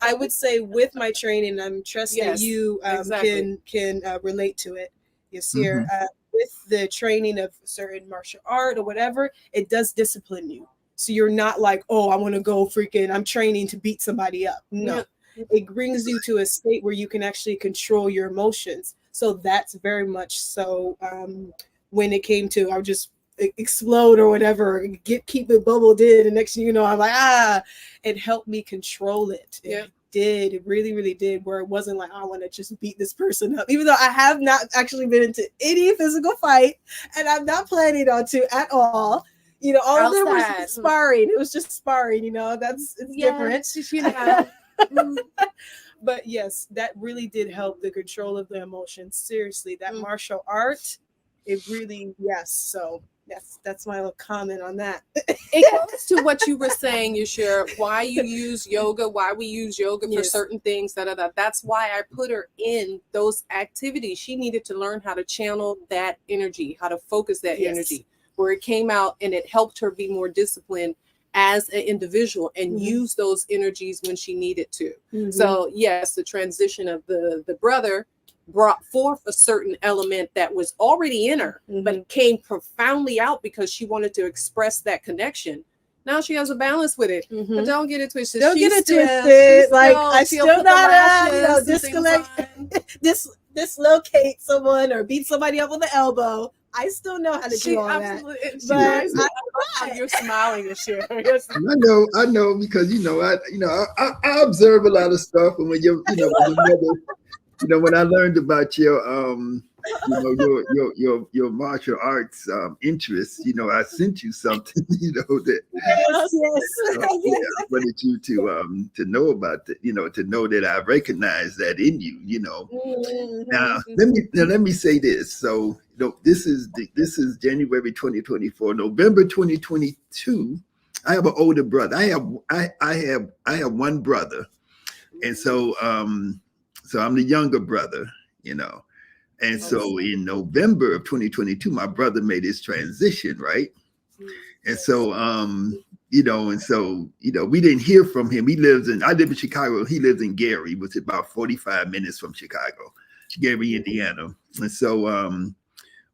I would say with my training, I'm trusting you exactly. can relate to it. Yirser, with the training of certain martial art or whatever, it does discipline you. So you're not like, oh, I want to go freaking, I'm training to beat somebody up. No, it brings you to a state where you can actually control your emotions. So that's very much so. When it came to, I would just explode or whatever, keep it bubbled in, and next thing you know, I'm like, it helped me control it. It did. It really, really did. Where it wasn't like, I want to just beat this person up, even though I have not actually been into any physical fight, and I'm not planning on to at all. You know, all of them was sparring. It was just sparring. You know, it's different. You know. But yes, that really did help the control of the emotions. Seriously, that martial art, it really, yes. So that's my little comment on that. It goes to what you were saying, Yirser, why you use yoga, why we use yoga for certain things. That's why I put her in those activities. She needed to learn how to channel that energy, how to focus that energy, where it came out, and it helped her be more disciplined as an individual and use those energies when she needed to. So yes, the transition of the brother brought forth a certain element that was already in her, but came profoundly out because she wanted to express that connection. Now she has a balance with it, but don't get it twisted. Don't get it twisted. Like, I still not, you know, dislocate someone or beat somebody up with an elbow. I still know how to do all that. But you're smiling and shit. I know, because I observe a lot of stuff, and when when your mother, when I learned about your your martial arts interests, I sent you something, that I wanted you to know about that, to know that I recognize that in you, Now let me say this. So this is January 2024, November 2022. I have an older brother. I have one brother, and so I'm the younger brother, And so in November of 2022, my brother made his transition, right? And so we didn't hear from him. I live in Chicago. He lives in Gary, which is about 45 minutes from Chicago, Gary, Indiana. And so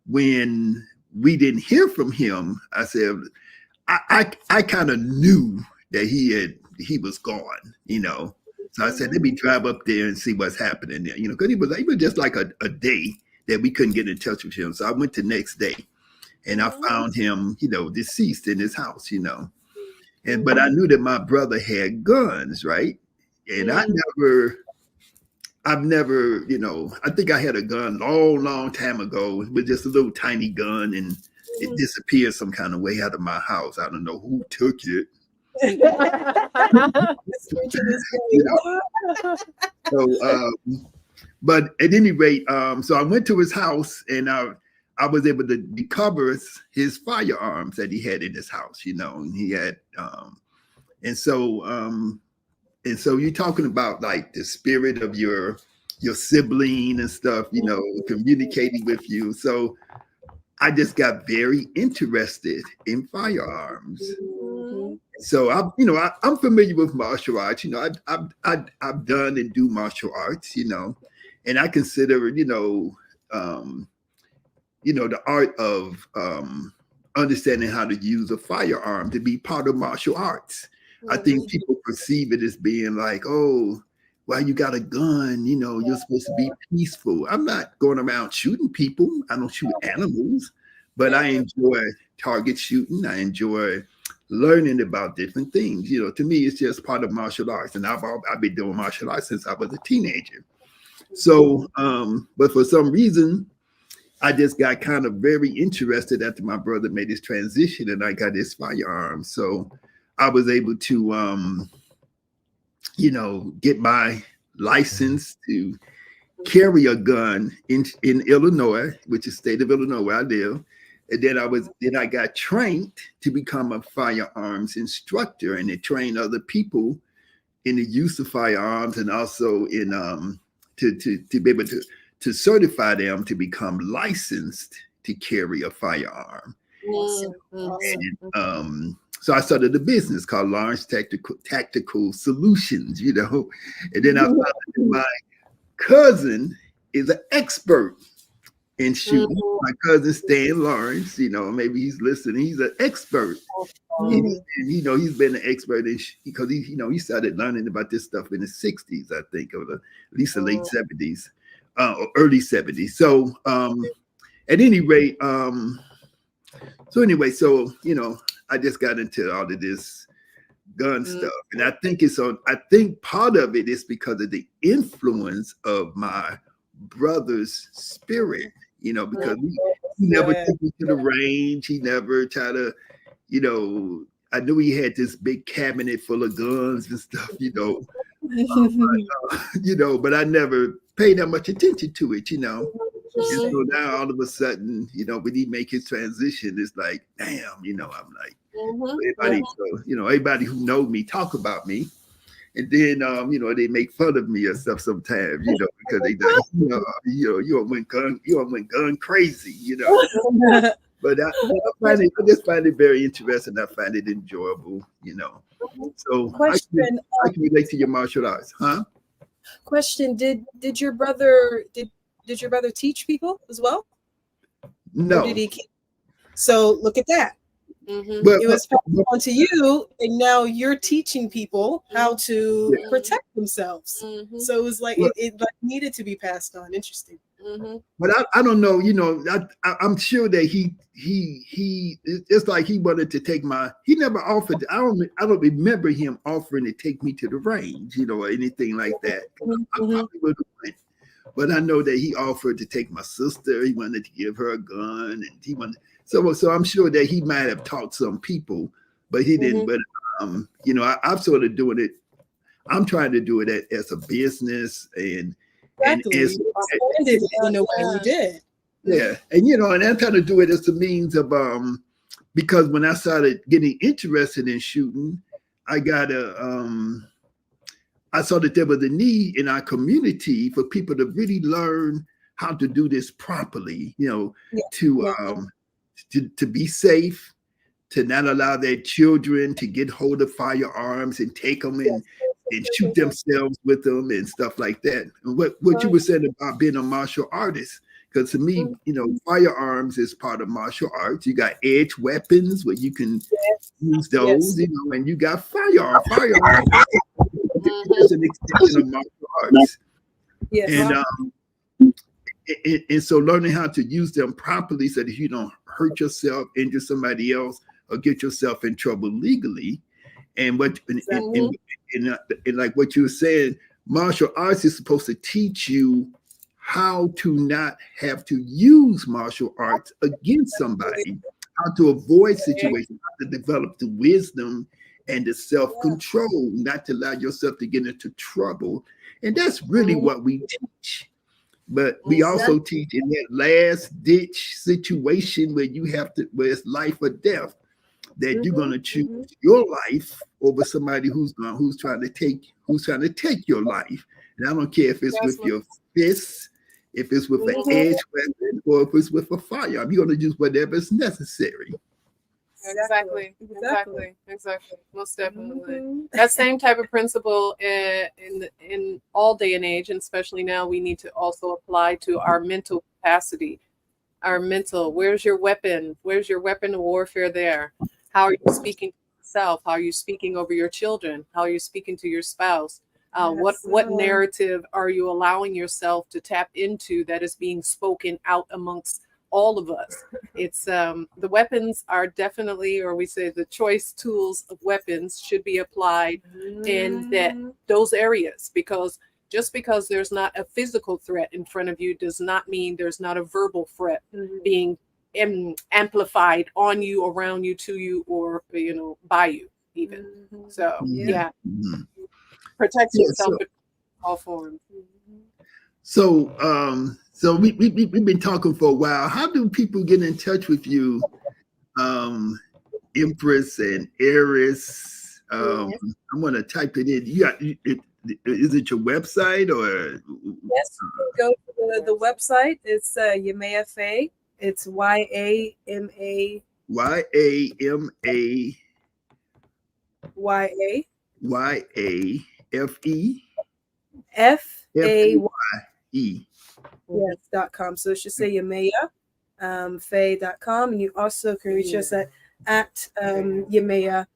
when we didn't hear from him, I said, I kind of knew that he was gone, So I said, let me drive up there and see what's happening there, because it was just like a day that we couldn't get in touch with him. So I went the next day, and I found him, deceased in his house, but I knew that my brother had guns, right? And I've never, I think I had a gun long time ago, but just a little tiny gun, and it disappeared some kind of way out of my house. I don't know who took it. But at any rate, so I went to his house, and I was able to recover his firearms that he had in his house, and he had, and so you're talking about like the spirit of your sibling and stuff, communicating with you. So I just got very interested in firearms. So I'm familiar with martial arts. I've done and do martial arts. And I consider the art of understanding how to use a firearm to be part of martial arts. I think people perceive it as being like, oh, well, you got a gun, you're supposed to be peaceful. I'm not going around shooting people. I don't shoot animals, but I enjoy target shooting. I enjoy learning about different things. To me, it's just part of martial arts. And I've been doing martial arts since I was a teenager. So, but for some reason, I just got kind of very interested after my brother made his transition and I got his firearm. So I was able to, get my license to carry a gun in Illinois, which is state of Illinois where I live. And then I got trained to become a firearms instructor and to train other people in the use of firearms and also in to be able to certify them to become licensed to carry a firearm. Awesome. And, so I started a business called Lawrence Tactical Solutions, and then I found that my cousin is an expert in shooting. My cousin Stan Lawrence, maybe he's listening. He's an expert. And, he's been an expert because he started learning about this stuff in the 60s, I think, or at least the late 70s, or early 70s. So at any rate, I just got into all of this gun stuff. And I think part of it is because of the influence of my brother's spirit, because he never took me to the range. He never tried to, I knew he had this big cabinet full of guns and stuff, but I never paid that much attention to it, And so now all of a sudden, when he make his transition, it's like, damn, I'm like, everybody who know me talk about me. And then, they make fun of me or stuff sometimes, because they like, you went gun crazy, But I just find it very interesting. I find it enjoyable, So Question, I can relate to your martial arts, huh? Question: Did your brother teach people as well? No. Or did he? So look at that. But, it was passed on to you, and now you're teaching people how to protect themselves. So it was like it needed to be passed on. Interesting. But I don't know, I'm sure that he it's like he wanted to take he never offered. I don't remember him offering to take me to the range, or anything like that. I probably would have went. But I know that he offered to take my sister. He wanted to give her a gun, and he wanted. So I'm sure that he might have taught some people, but he didn't. But I'm sort of doing it. I'm trying to do it as a business and in a way you did. Yeah, and I'm trying to do it as a means of because when I started getting interested in shooting, I saw that there was a need in our community for people to really learn how to do this properly, to be safe, to not allow their children to get hold of firearms and take them and shoot themselves with them and stuff like that. And what you were saying about being a martial artist, because to me, firearms is part of martial arts. You got edge weapons where you can use those, and you got firearms. Firearms is an extension of martial arts. And so learning how to use them properly so that you don't hurt yourself, injure somebody else, or get yourself in trouble legally. And like what you were saying, martial arts is supposed to teach you how to not have to use martial arts against somebody, how to avoid situations, how to develop the wisdom and the self-control, not to allow yourself to get into trouble. And that's really what we teach. But we also teach in that last ditch situation where where it's life or death, that you're going to choose your life over somebody who's trying to take your life. And I don't care if it's with your fists, if it's with an edge weapon, or if it's with a firearm. You're going to use whatever is necessary. Exactly. Most definitely. That same type of principle in all day and age, and especially now, we need to also apply to our mental capacity. Our mental, where's your weapon? Where's your weapon of warfare there? How are you speaking to yourself? How are you speaking over your children? How are you speaking to your spouse? What narrative are you allowing yourself to tap into that is being spoken out amongst all of us? It's the weapons are definitely, or we say the choice tools of weapons should be applied in those areas, because Just because there's not a physical threat in front of you does not mean there's not a verbal threat being amplified on you, around you, to you, or by you even. So protect yourself in all forms. So so we've been talking for a while. How do people get in touch with you, Empress and Heiress? I'm gonna type it in. Is it your website or? Yes, you can go to the website. It's Yamaya Faye. It's Yamaya Yama Faye. Yes.com. So it should say Yamaya Faye.com, and you also can reach us at Yamaya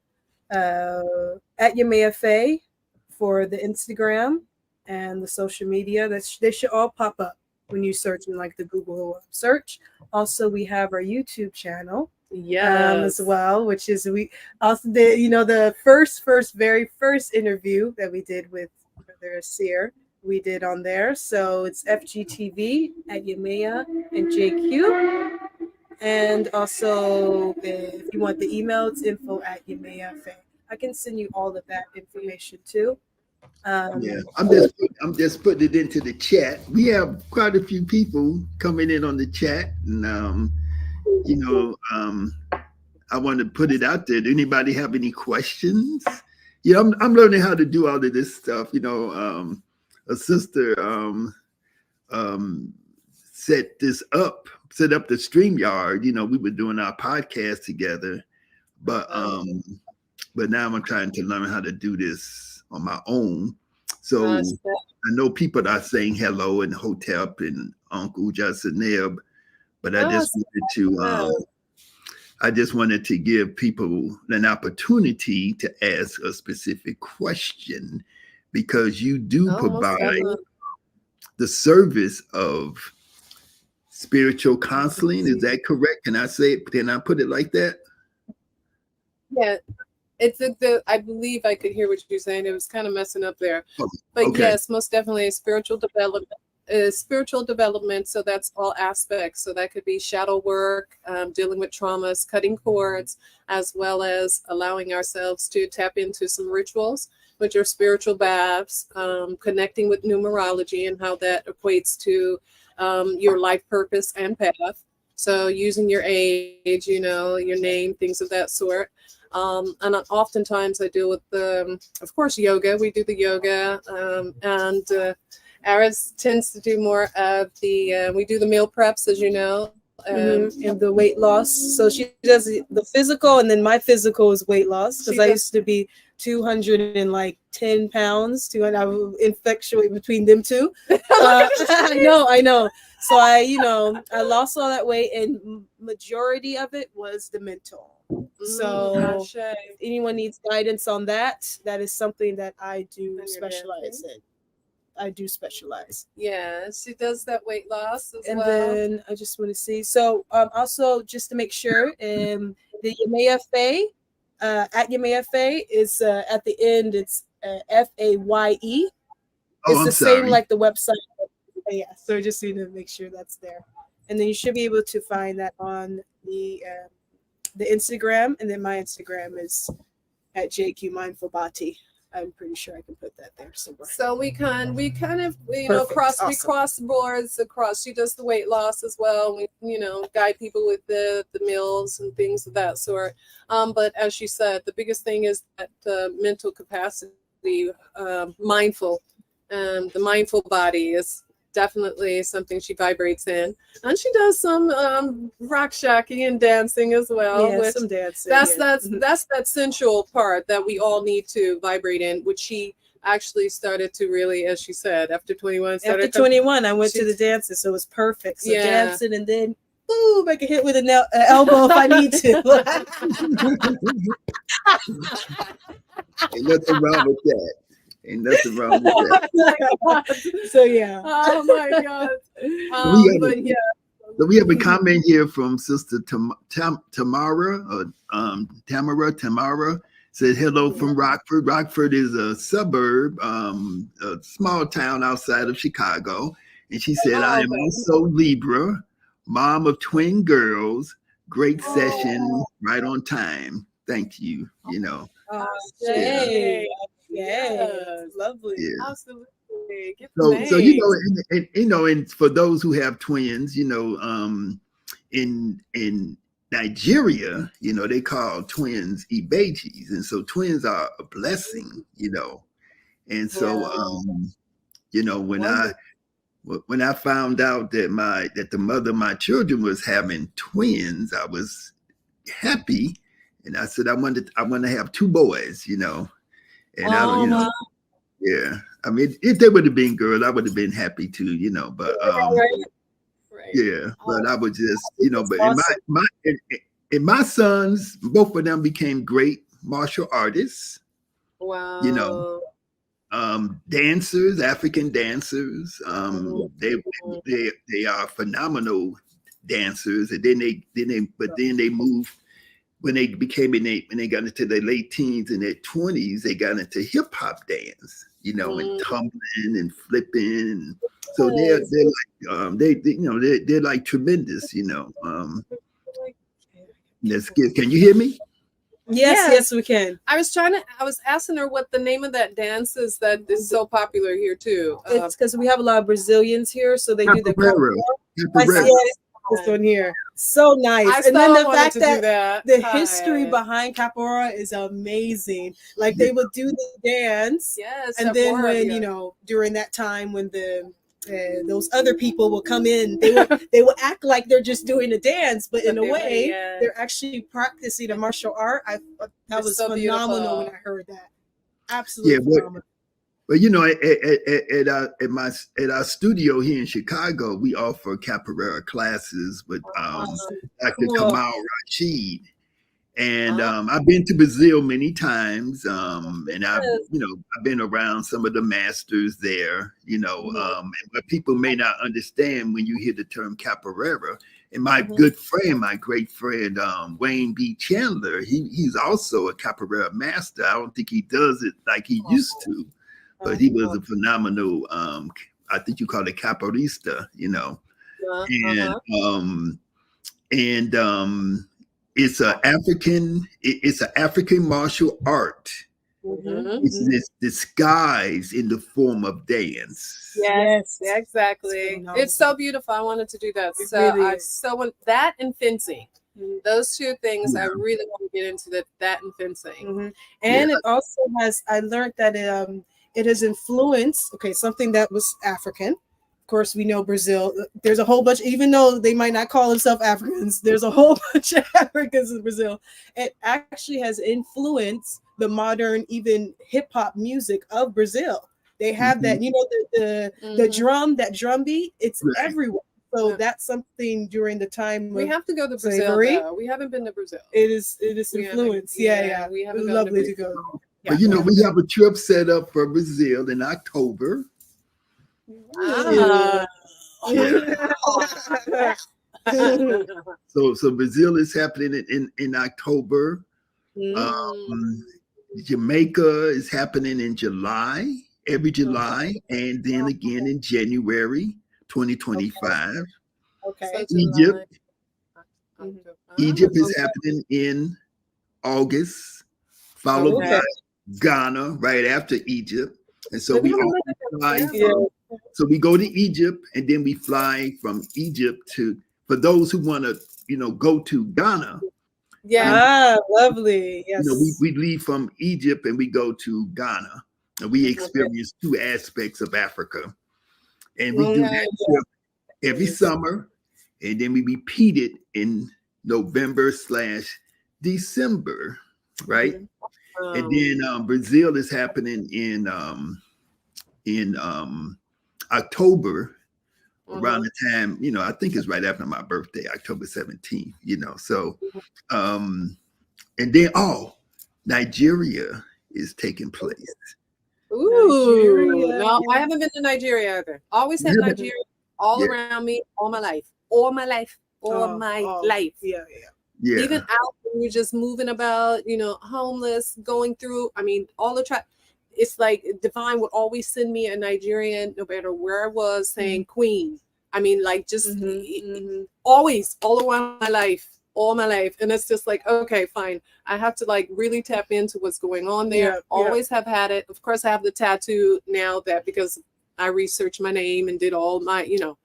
Faye for the Instagram and the social media. They should all pop up when you search in like the Google search. Also, we have our YouTube channel as well, which is we also did the very first interview that we did with Brother Seer. We did on there. So it's FGTV at Yamaya and JQ. And also, if you want the email, it's info@Yamaya Faye. I can send you all of that information too. I'm just putting it into the chat. We have quite a few people coming in on the chat, and I want to put it out there. Do anybody have any questions? I'm learning how to do all of this stuff. A sister set up the StreamYard. We were doing our podcast together, but now I'm trying to learn how to do this on my own. So I know people are saying hello and Hotep and Uncle Jasaneb, but I just wanted to give people an opportunity to ask a specific question, because you do provide the service of spiritual counseling. Is that correct? Can I say it? Can I put it like that? Yeah. It's I believe I could hear what you're saying. It was kind of messing up there. But yes, most definitely spiritual development. So that's all aspects. So that could be shadow work, dealing with traumas, cutting cords, as well as allowing ourselves to tap into some rituals, which are spiritual baths, connecting with numerology and how that equates to your life purpose and path. So using your age, your name, things of that sort. And oftentimes I deal with of course, yoga. We do the yoga, and Heiress tends to do more of we do the meal preps, as you know, and the weight loss. So she does the physical, and then my physical is weight loss, because I used to be 210 pounds. I would inflectuate between them two. I know. So I lost all that weight, and majority of it was the mental. So if anyone needs guidance on that, that is something that I do specialize in. I do specialize. Yeah, she does that weight loss as and well. Then I just want to see. So also just to make sure, the Yamaya Faye at Yamaya Faye is at the end. It's FAYE. It's same like the website. Yeah. So just need to make sure that's there, and then you should be able to find that on the Instagram, and then my Instagram is at JQ Mindful Bati. I'm pretty sure I can put that there somewhere. So we kind of cross boards across. She does the weight loss as well. We guide people with the meals and things of that sort. But as she said, the biggest thing is that mental capacity, mindful, the mindful body is definitely something she vibrates in, and she does some rock shacking and dancing as well. Yeah, some dancing. That's that sensual part that we all need to vibrate in, which she actually started to really, as she said, after 21. After 21, I went to the dances, so it was perfect. So dancing, and then boom, I can hit with an elbow if I need to. Ain't nothing wrong with that. Ain't nothing wrong with that. So yeah. Oh my God. So we have a comment here from Sister Tamara. Tamara Said hello from Rockford. Rockford is a suburb, a small town outside of Chicago. And she said, I am also Libra, mom of twin girls. Great session, right on time. Thank you. You know. Yay. Lovely. Yeah. Absolutely. So you know, and you know, and for those who have twins, you know, in Nigeria, you know, they call twins ibejis, and so twins are a blessing, you know. And so you know, when I found out that the mother of my children was having twins, I was happy, and I said I want to have two boys, you know. And I don't, you know, yeah. I mean, if they would have been girls, I would have been happy too, you know. But yeah, but I was just, you know, but in my sons, both of them became great martial artists. Wow. You know, dancers, African dancers. They are phenomenal dancers, and then they moved when they got into their late teens and their 20s, they got into hip hop dance, you know, and tumbling and flipping. And so they're like you know, they're like tremendous, you know. Can you hear me? Yes, we can. I was asking her what the name of that dance is that is so popular here too. It's because we have a lot of Brazilians here, so they do the capoeira. This one here, so nice. And then the fact that the history behind capoeira is amazing. Like they would do the dance, and then when you know during that time when those other people will come in, they will act like they're just doing a dance, but in a way they're actually practicing a martial art. That was so phenomenal beautiful. When I heard that. Absolutely phenomenal. But you know, at our studio here in Chicago, we offer capoeira classes with Dr. Kamal Rashid, and I've been to Brazil many times, and I've been around some of the masters there, you know, but people may not understand when you hear the term capoeira. And my good friend, my great friend, Wayne B. Chandler, he's also a capoeira master. I don't think he does it like he used to. But he was a phenomenal, I think you call it capoeirista, you know, and it's an African martial art. It's disguised in the form of dance. Yes, exactly. It's so beautiful. I wanted to do that. So want that and fencing. Those two things I really want to get into that and fencing. And it also has. I learned that it has influenced, something that was African. Of course, we know Brazil. There's a whole bunch, even though they might not call themselves Africans, there's a whole bunch of Africans in Brazil. It actually has influenced the modern, even hip hop music of Brazil. They have that, you know, the drum, that drum beat, it's everywhere. So that's something during the time we have to go to Brazil. We haven't been to Brazil. It is influenced. We haven't lovely to go. But you know, we have a trip set up for Brazil in October. So Brazil is happening in October. Jamaica is happening in July, every July, and then again in January 2025. Egypt is happening in August, followed by Ghana right after Egypt. And so we go to Egypt, and then we fly from Egypt for those who want to, you know, go to Ghana. Lovely. Yes. You know, we leave from Egypt and we go to Ghana, and we experience two aspects of Africa. And we do that trip every summer, and then we repeat it in November/December, right? And then Brazil is happening in October, around the time, you know, I think it's right after my birthday, October 17th, you know. So and then Nigeria is taking place. Ooh, no, I haven't been to Nigeria either. Always had Nigeria all around me all my life. Yeah. Even out when you're just moving about, you know, homeless, going through, I mean, all the it's like divine would always send me a Nigerian, no matter where I was, saying queen. I mean, like just always, all around my life, all my life. And it's just like, okay, fine. I have to like really tap into what's going on there. Always have had it. Of course, I have the tattoo now that because I researched my name and did all my, you know,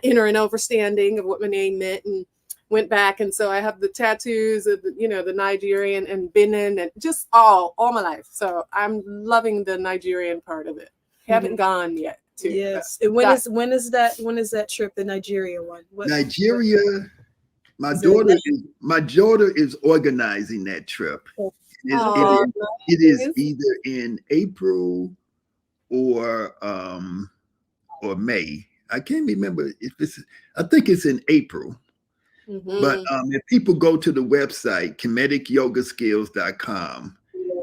inner and understanding of what my name meant, and went back, and so I have the tattoos of the, you know, the Nigerian and Benin and just all my life. So I'm loving the Nigerian part of it. Haven't gone yet too. Yes. And when is that trip, the Nigeria one? Nigeria, my daughter is organizing that trip. It is either in April or May. I can't remember if it's, I think it's in April. But if people go to the website, KemeticYogaSkills.com,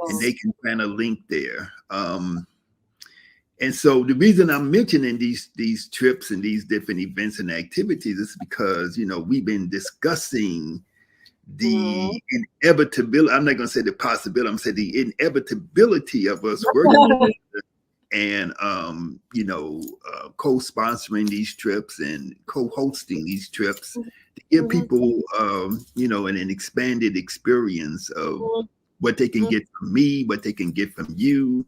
and they can find a link there. And so the reason I'm mentioning these trips and these different events and activities is because, you know, we've been discussing the inevitability. I'm not going to say the possibility. I'm saying the inevitability of us working and, you know, co-sponsoring these trips and co-hosting these trips to give people, you know, an expanded experience of what they can get from me, what they can get from you.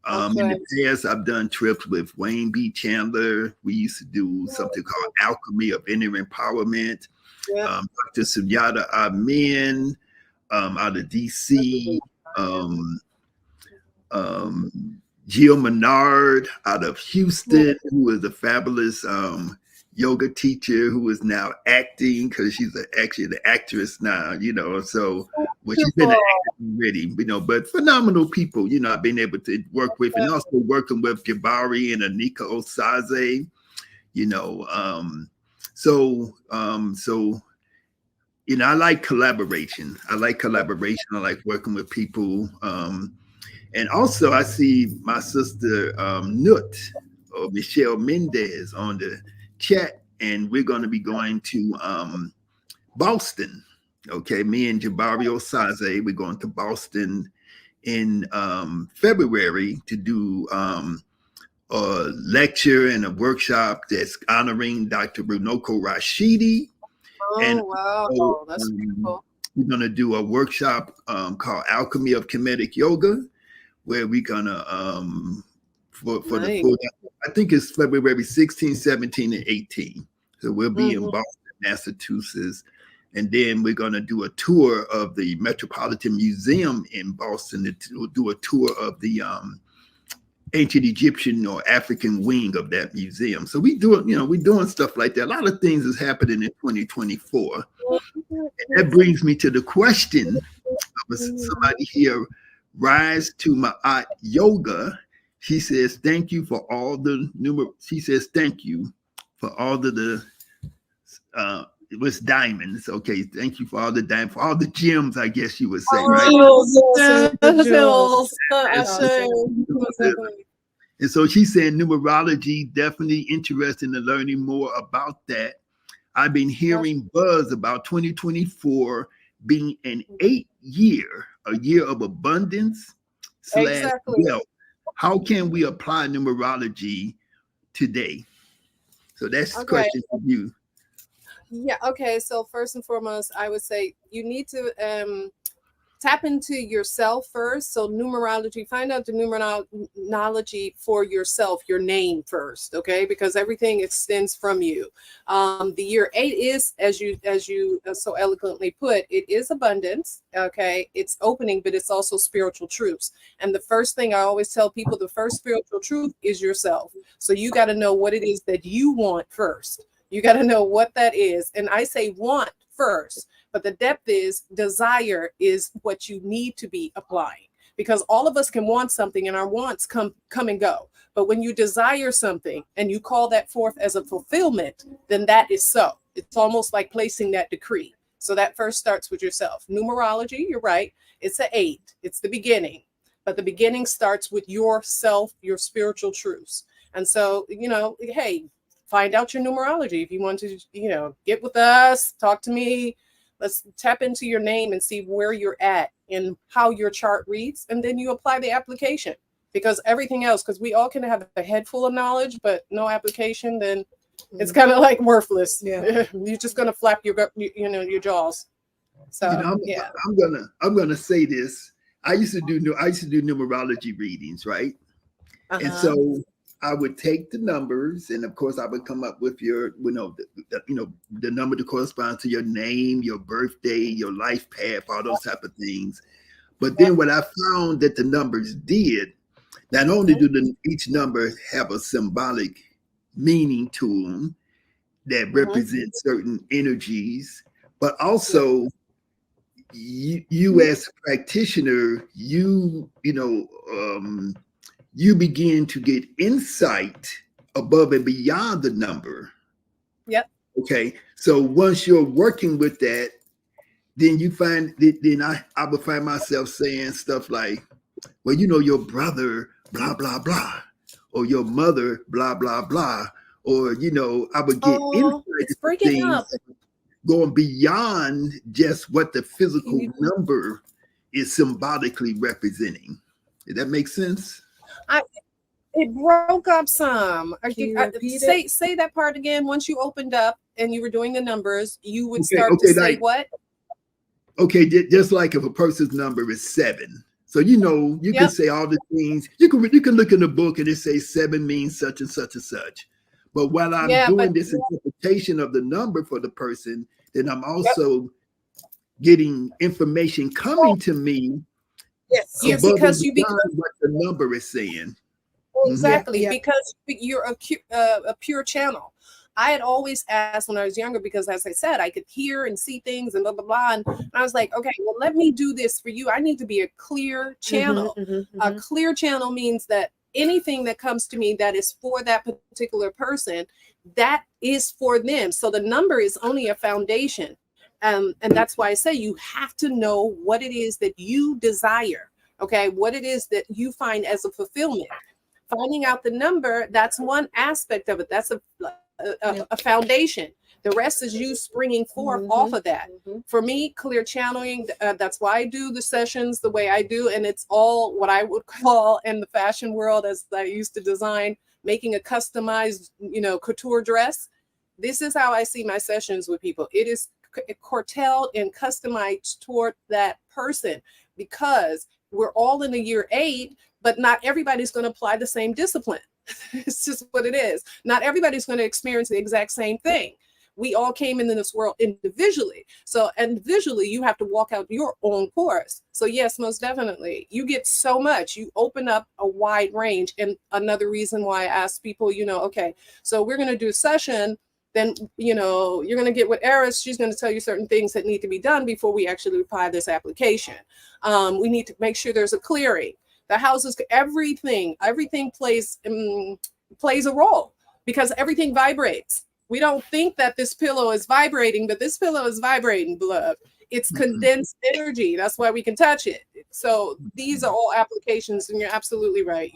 In the past, I've done trips with Wayne B. Chandler. We used to do something called Alchemy of Inner Empowerment. Dr. Sunyata Amin out of DC. Jill Menard out of Houston, who is a fabulous yoga teacher who is now acting because she's actually the actress now, you know. So, well, she's been an actor already, you know, but phenomenal people, you know, I've been able to work with, and also working with Jabari and Anika Osaze, you know. So, you know, I like collaboration. I like working with people. And also, I see my sister Nut or Michelle Mendez on the chat, and we're going to be going to Boston. Okay, me and Jabari Osaze, we're going to Boston in February to do a lecture and a workshop that's honoring Dr. Runoko Rashidi. Wow, that's beautiful. We're going to do a workshop called Alchemy of Kemetic Yoga, where we're gonna for the full, I think it's February 16, 17, and 18. So we'll be in Boston, Massachusetts, and then we're gonna do a tour of the Metropolitan Museum in Boston to do a tour of the ancient Egyptian or African wing of that museum. So we do, you know, we're doing stuff like that. A lot of things is happening in 2024, and that brings me to the question of somebody here. Rise to Ma'at Yoga. She says, thank you for all the she says, thank you for all the it was diamonds. Okay. Thank you for all the diamonds, for all the gems, I guess you would say, right? And so she's saying numerology, definitely interested in learning more about that. I've been hearing buzz about 2024 being an 8-year, a year of abundance / wealth. How can we apply numerology today? So that's the question for you. Yeah. Okay. So first and foremost, I would say you need to tap into yourself first. So numerology, find out the numerology for yourself, your name first, okay? Because everything extends from you. The year 8 is, as you so eloquently put, it is abundance, okay? It's opening, but it's also spiritual truths. And the first thing I always tell people, the first spiritual truth is yourself. So you got to know what it is that you want first. You got to know what that is. And I say want first. But the depth is desire is what you need to be applying, because all of us can want something and our wants come and go. But when you desire something and you call that forth as a fulfillment, then that is so. It's almost like placing that decree. So that first starts with yourself. Numerology, you're right. It's an 8. It's the beginning. But the beginning starts with yourself, your spiritual truths. And so, you know, hey, find out your numerology. If you want to, you know, get with us, talk to me. Let's tap into your name and see where you're at and how your chart reads. And then you apply the application, because everything else, because we all can have a head full of knowledge, but no application, then it's kind of like worthless. Yeah. You're just going to flap your jaws. So, yeah. I'm gonna say this. I used to do numerology readings, right? And so I would take the numbers, and of course, I would come up with your, the number to correspond to your name, your birthday, your life path, all those type of things. But then what I found that the numbers did, not only do each number have a symbolic meaning to them that represents certain energies, but also you as a practitioner, you begin to get insight above and beyond the number. Yep. Okay. So once you're working with that, then you find that then I would find myself saying stuff like, well, your brother, blah, blah, blah, or your mother, blah, blah, blah. Or, I would get insight into things going beyond just what the physical number is symbolically representing. Did that make sense? It broke up some. Say that part again. Once you opened up and you were doing the numbers, you would start to say what? Okay, just like if a person's number is 7. So you can say all the things. You can look in the book and it says 7 means such and such and such. But while I'm doing this interpretation of the number for the person, then I'm also getting information coming to me. Yes, because you become what the number is saying. Exactly, because you're a pure channel. I had always asked when I was younger, because as I said, I could hear and see things and blah, blah, blah. And I was like, okay, well, let me do this for you. I need to be a clear channel. A clear channel means that anything that comes to me that is for that particular person, that is for them. So the number is only a foundation. And that's why I say you have to know what it is that you desire. Okay, what it is that you find as a fulfillment. Finding out the number, that's one aspect of it. That's a foundation. The rest is you springing forth off of that. For me, clear channeling, that's why I do the sessions the way I do. And it's all what I would call in the fashion world, as I used to design, making a customized, couture dress. This is how I see my sessions with people. It is curtailed and customized toward that person, because we're all in the year 8, but not everybody's going to apply the same discipline. It's just what it is. Not everybody's going to experience the exact same thing. We all came into this world individually. So individually, you have to walk out your own course. So yes, most definitely, you get so much. You open up a wide range. And another reason why I ask people, okay, so we're going to do a session. Then, you're going to get with Heiress. She's going to tell you certain things that need to be done before we actually apply this application. We need to make sure there's a clearing. The houses, everything plays a role, because everything vibrates. We don't think that this pillow is vibrating, but this pillow is vibrating, beloved. It's condensed energy. That's why we can touch it. So these are all applications, and you're absolutely right.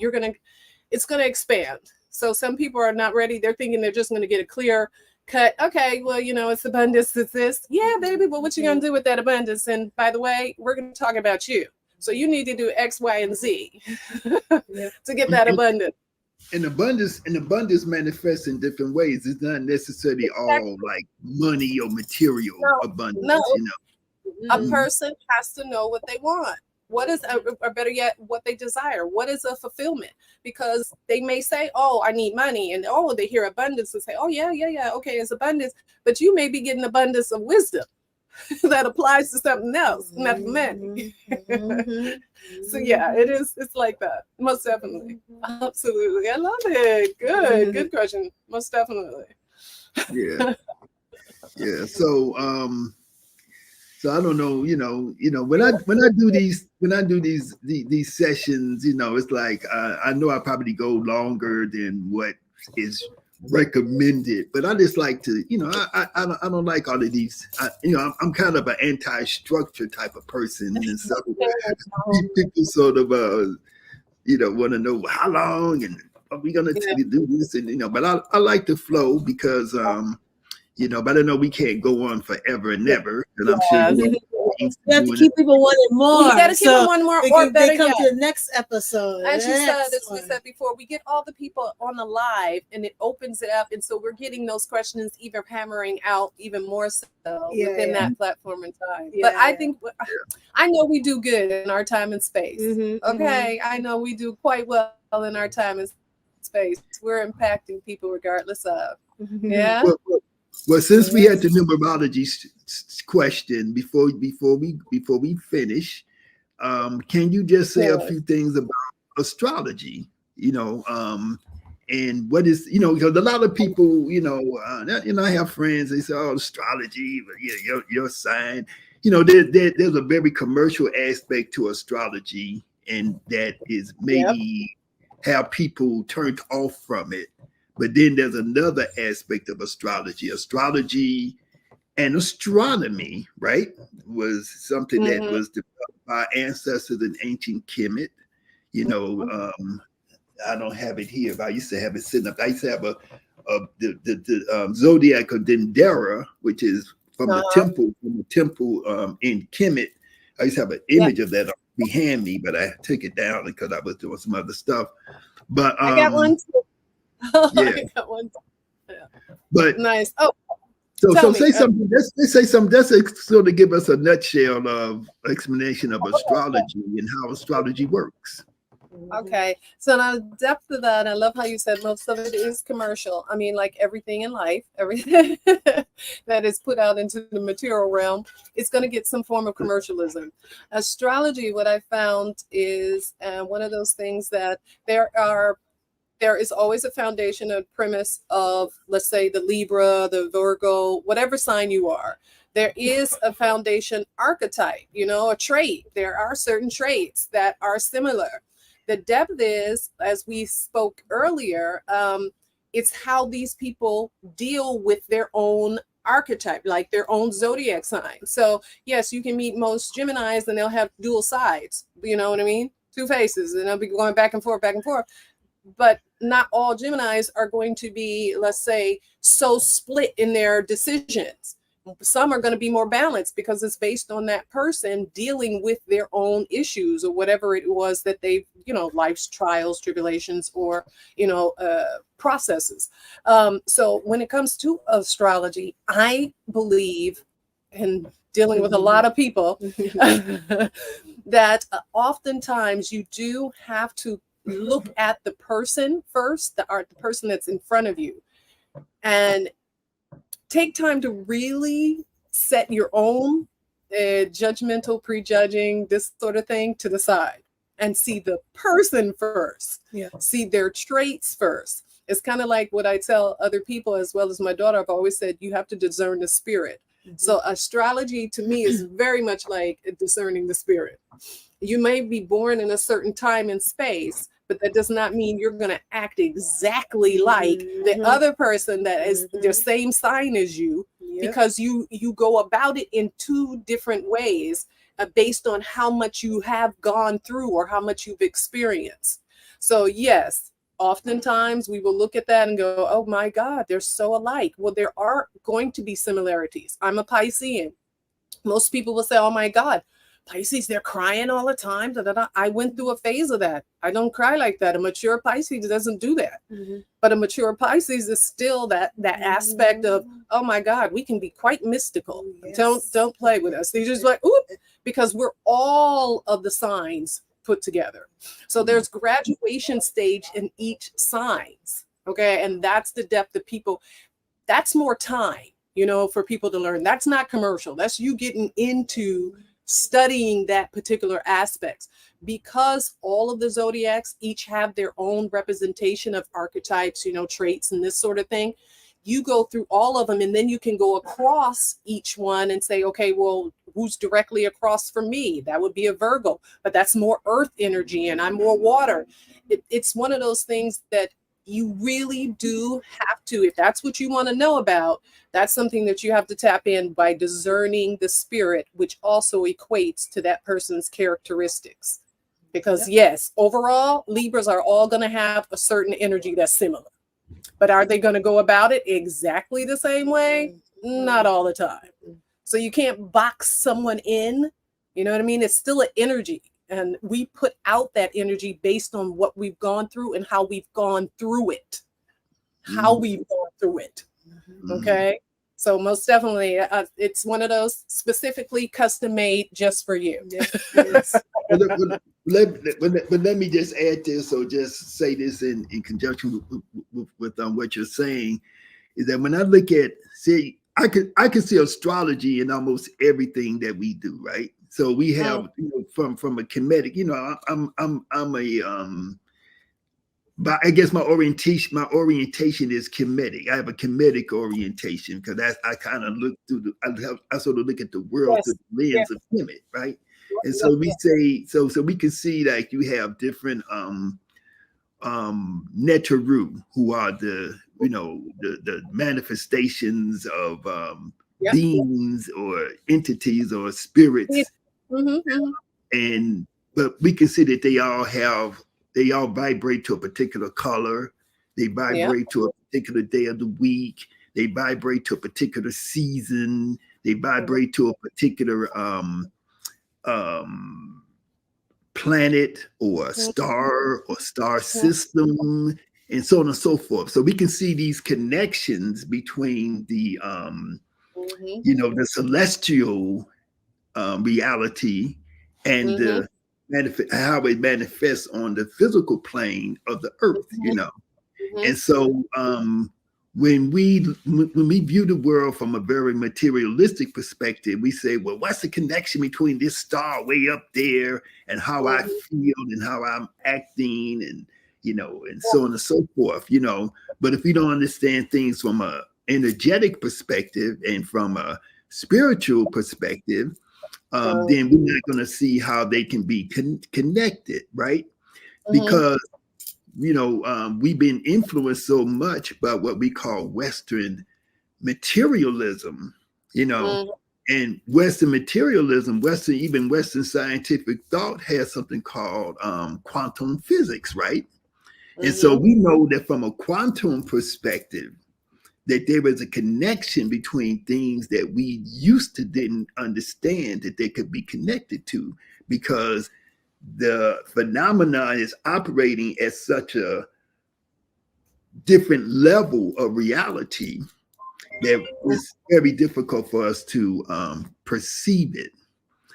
It's going to expand. So some people are not ready. They're thinking they're just going to get a clear cut. Okay, well, it's abundance. It's this. Yeah, baby, but what you going to do with that abundance? And by the way, we're going to talk about you. So you need to do X, Y, and Z to get that abundance. And abundance manifests in different ways. It's not necessarily all like money or material abundance. No. A person has to know what they want. What is, or better yet, what they desire. What is a fulfillment? Because they may say, oh, I need money. And they hear abundance and say, oh, yeah. Okay, it's abundance. But you may be getting abundance of wisdom that applies to something else, not money. So yeah, it's like that. Most definitely. Absolutely. I love it. Good question. Most definitely. Yeah. So I don't know, when I do these sessions, it's like I know I probably go longer than what is recommended, but I just like to, I don't like all of these. I'm kind of an anti-structure type of person, and so people sort of want to know how long and are we gonna do this, and but I like to flow, because But I know we can't go on forever and ever, and I'm sure you have to keep people wanting more. You got to keep them wanting more, or better come yet, to the next episode. As you said, as we said before, we get all the people on the live, and it opens it up, and so we're getting those questions even hammering out even more so within that platform and time. But I think I know we do good in our time and space. Okay, I know we do quite well in our time and space. We're impacting people regardless of. Yeah. Well, since we had the numerology question before we finish, can you just say a few things about astrology? And what is because a lot of people I have friends, they say, oh, astrology, your sign. There's a very commercial aspect to astrology, and that is maybe how people turned off from it. But then there's another aspect of astrology. Astrology and astronomy, right, was something that was developed by ancestors in ancient Kemet. I don't have it here, but I used to have it sitting up. I used to have the zodiac of Dendera, which is from the temple in Kemet. I used to have an image of that behind me, but I took it down because I was doing some other stuff. But I got one too. I got one. But nice. So say something. Let's say something. Let's sort of give us a nutshell of explanation of astrology and how astrology works. Okay, so now the depth of that, I love how you said most of it is commercial. I mean, like everything in life, everything that is put out into the material realm, it's going to get some form of commercialism. Astrology, what I found is one of those things that there is always a foundation, a premise of, let's say, the Libra, the Virgo, whatever sign you are. There is a foundation archetype, a trait. There are certain traits that are similar. The depth is, as we spoke earlier, it's how these people deal with their own archetype, like their own zodiac sign. So yes, you can meet most Geminis and they'll have dual sides. You know what I mean? Two faces, and they'll be going back and forth, back and forth. But not all Geminis are going to be, let's say, so split in their decisions. Some are going to be more balanced because it's based on that person dealing with their own issues or whatever it was that they've, life's trials, tribulations, or, processes. So when it comes to astrology, I believe, in dealing with a lot of people, that oftentimes you do have to look at the person first, the person that's in front of you, and take time to really set your own judgmental, prejudging, this sort of thing to the side and see the person first. See their traits first. It's kind of like what I tell other people, as well as my daughter. I've always said, you have to discern the spirit. So astrology to me is very much like discerning the spirit. You may be born in a certain time and space, but that does not mean you're going to act exactly like the other person that is the same sign as you, because you go about it in two different ways based on how much you have gone through or how much you've experienced. So yes, oftentimes we will look at that and go, oh my God, they're so alike. Well, there are going to be similarities. I'm a Piscean. Most people will say, oh my God, Pisces, they're crying all the time. I went through a phase of that. I don't cry like that. A mature Pisces doesn't do that. But a mature Pisces is still that aspect of, oh my God, we can be quite mystical. Don't play with us. They're just like, oop, because we're all of the signs put together. So there's graduation stage in each signs. Okay. And that's the depth of people. That's more time, for people to learn. That's not commercial. That's you getting into studying that particular aspects, because all of the zodiacs each have their own representation of archetypes, traits and this sort of thing. You go through all of them, and then you can go across each one and say, okay, well, who's directly across from me? That would be a Virgo, but that's more earth energy and I'm more water. It's one of those things that you really do have to, if that's what you want to know about, that's something that you have to tap in by discerning the spirit, which also equates to that person's characteristics. Because yes, overall, Libras are all going to have a certain energy that's similar. But are they going to go about it exactly the same way? Not all the time. So you can't box someone in. You know what I mean? It's still an energy. And we put out that energy based on what we've gone through and how we've gone through it. How we've gone through it. Okay? So most definitely, it's one of those specifically custom made just for you. Yes. But let me just add this, or just say this in conjunction with what you're saying, is that when I look at, I could see astrology in almost everything that we do, right? So we have from a Kemetic, I'm a but I guess my orientation is Kemetic. I have a Kemetic orientation because I kind of look through I sort of look at the world through the lens of Kemet, right? And so we say, so we can see like you have different Neteru, who are the manifestations of beings or entities or spirits. And but we can see that they all vibrate to a particular color. They vibrate to a particular day of the week. They vibrate to a particular season. They vibrate to a particular planet or star system, and so on and so forth. So we can see these connections between the the celestial reality and how it manifests on the physical plane of the earth, And so when we view the world from a very materialistic perspective, we say, well, what's the connection between this star way up there and how I feel and how I'm acting and and so on and so forth, But if you don't understand things from a energetic perspective and from a spiritual perspective, then we're not going to see how they can be connected, right? Because we've been influenced so much by what we call Western materialism, and Western materialism, Western scientific thought has something called quantum physics, right? And so we know that from a quantum perspective, that there is a connection between things that we used to didn't understand that they could be connected to, because the phenomenon is operating at such a different level of reality that it's very difficult for us to perceive it.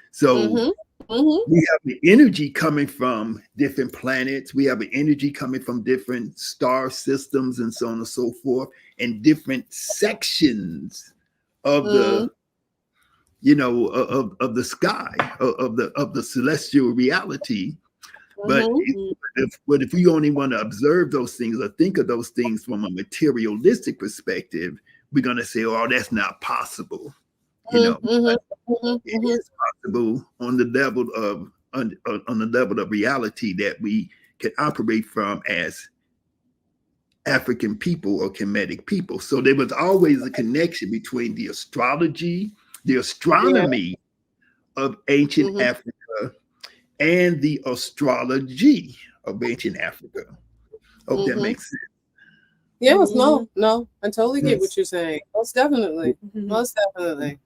So we have the energy coming from different planets. We have an energy coming from different star systems and so on and so forth, and different sections of the of the sky, of the celestial reality. But if we only want to observe those things or think of those things from a materialistic perspective, we're going to say, oh, that's not possible. It is possible on the level of reality that we can operate from as African people or Kemetic people. So there was always a connection between the astrology, the astronomy of ancient Africa, and the astrology of ancient Africa. Hope that makes sense. Yes, no, I totally get what you're saying. Most definitely. Most definitely.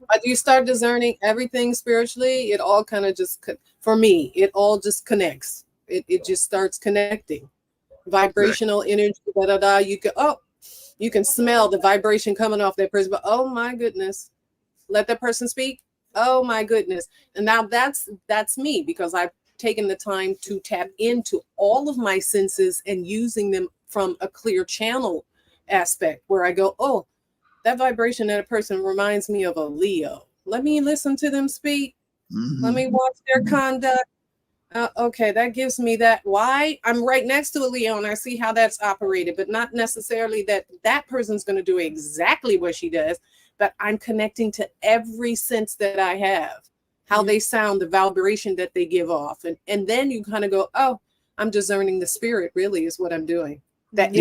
But you start discerning everything spiritually, it all kind of just, for me, it all just connects. It just starts connecting. Vibrational energy, you can smell the vibration coming off that person, but oh my goodness, let that person speak. Oh my goodness. And now that's me, because I've taken the time to tap into all of my senses and using them from a clear channel aspect, where I go, oh, that vibration that a person reminds me of a Leo. Let me listen to them speak. Let me watch their conduct. Okay, that gives me that. Why? I'm right next to a Leo and I see how that's operated, but not necessarily that person's going to do exactly what she does, but I'm connecting to every sense that I have, how they sound, the vibration that they give off. And then you kind of go, oh, I'm discerning the spirit, really, is what I'm doing. That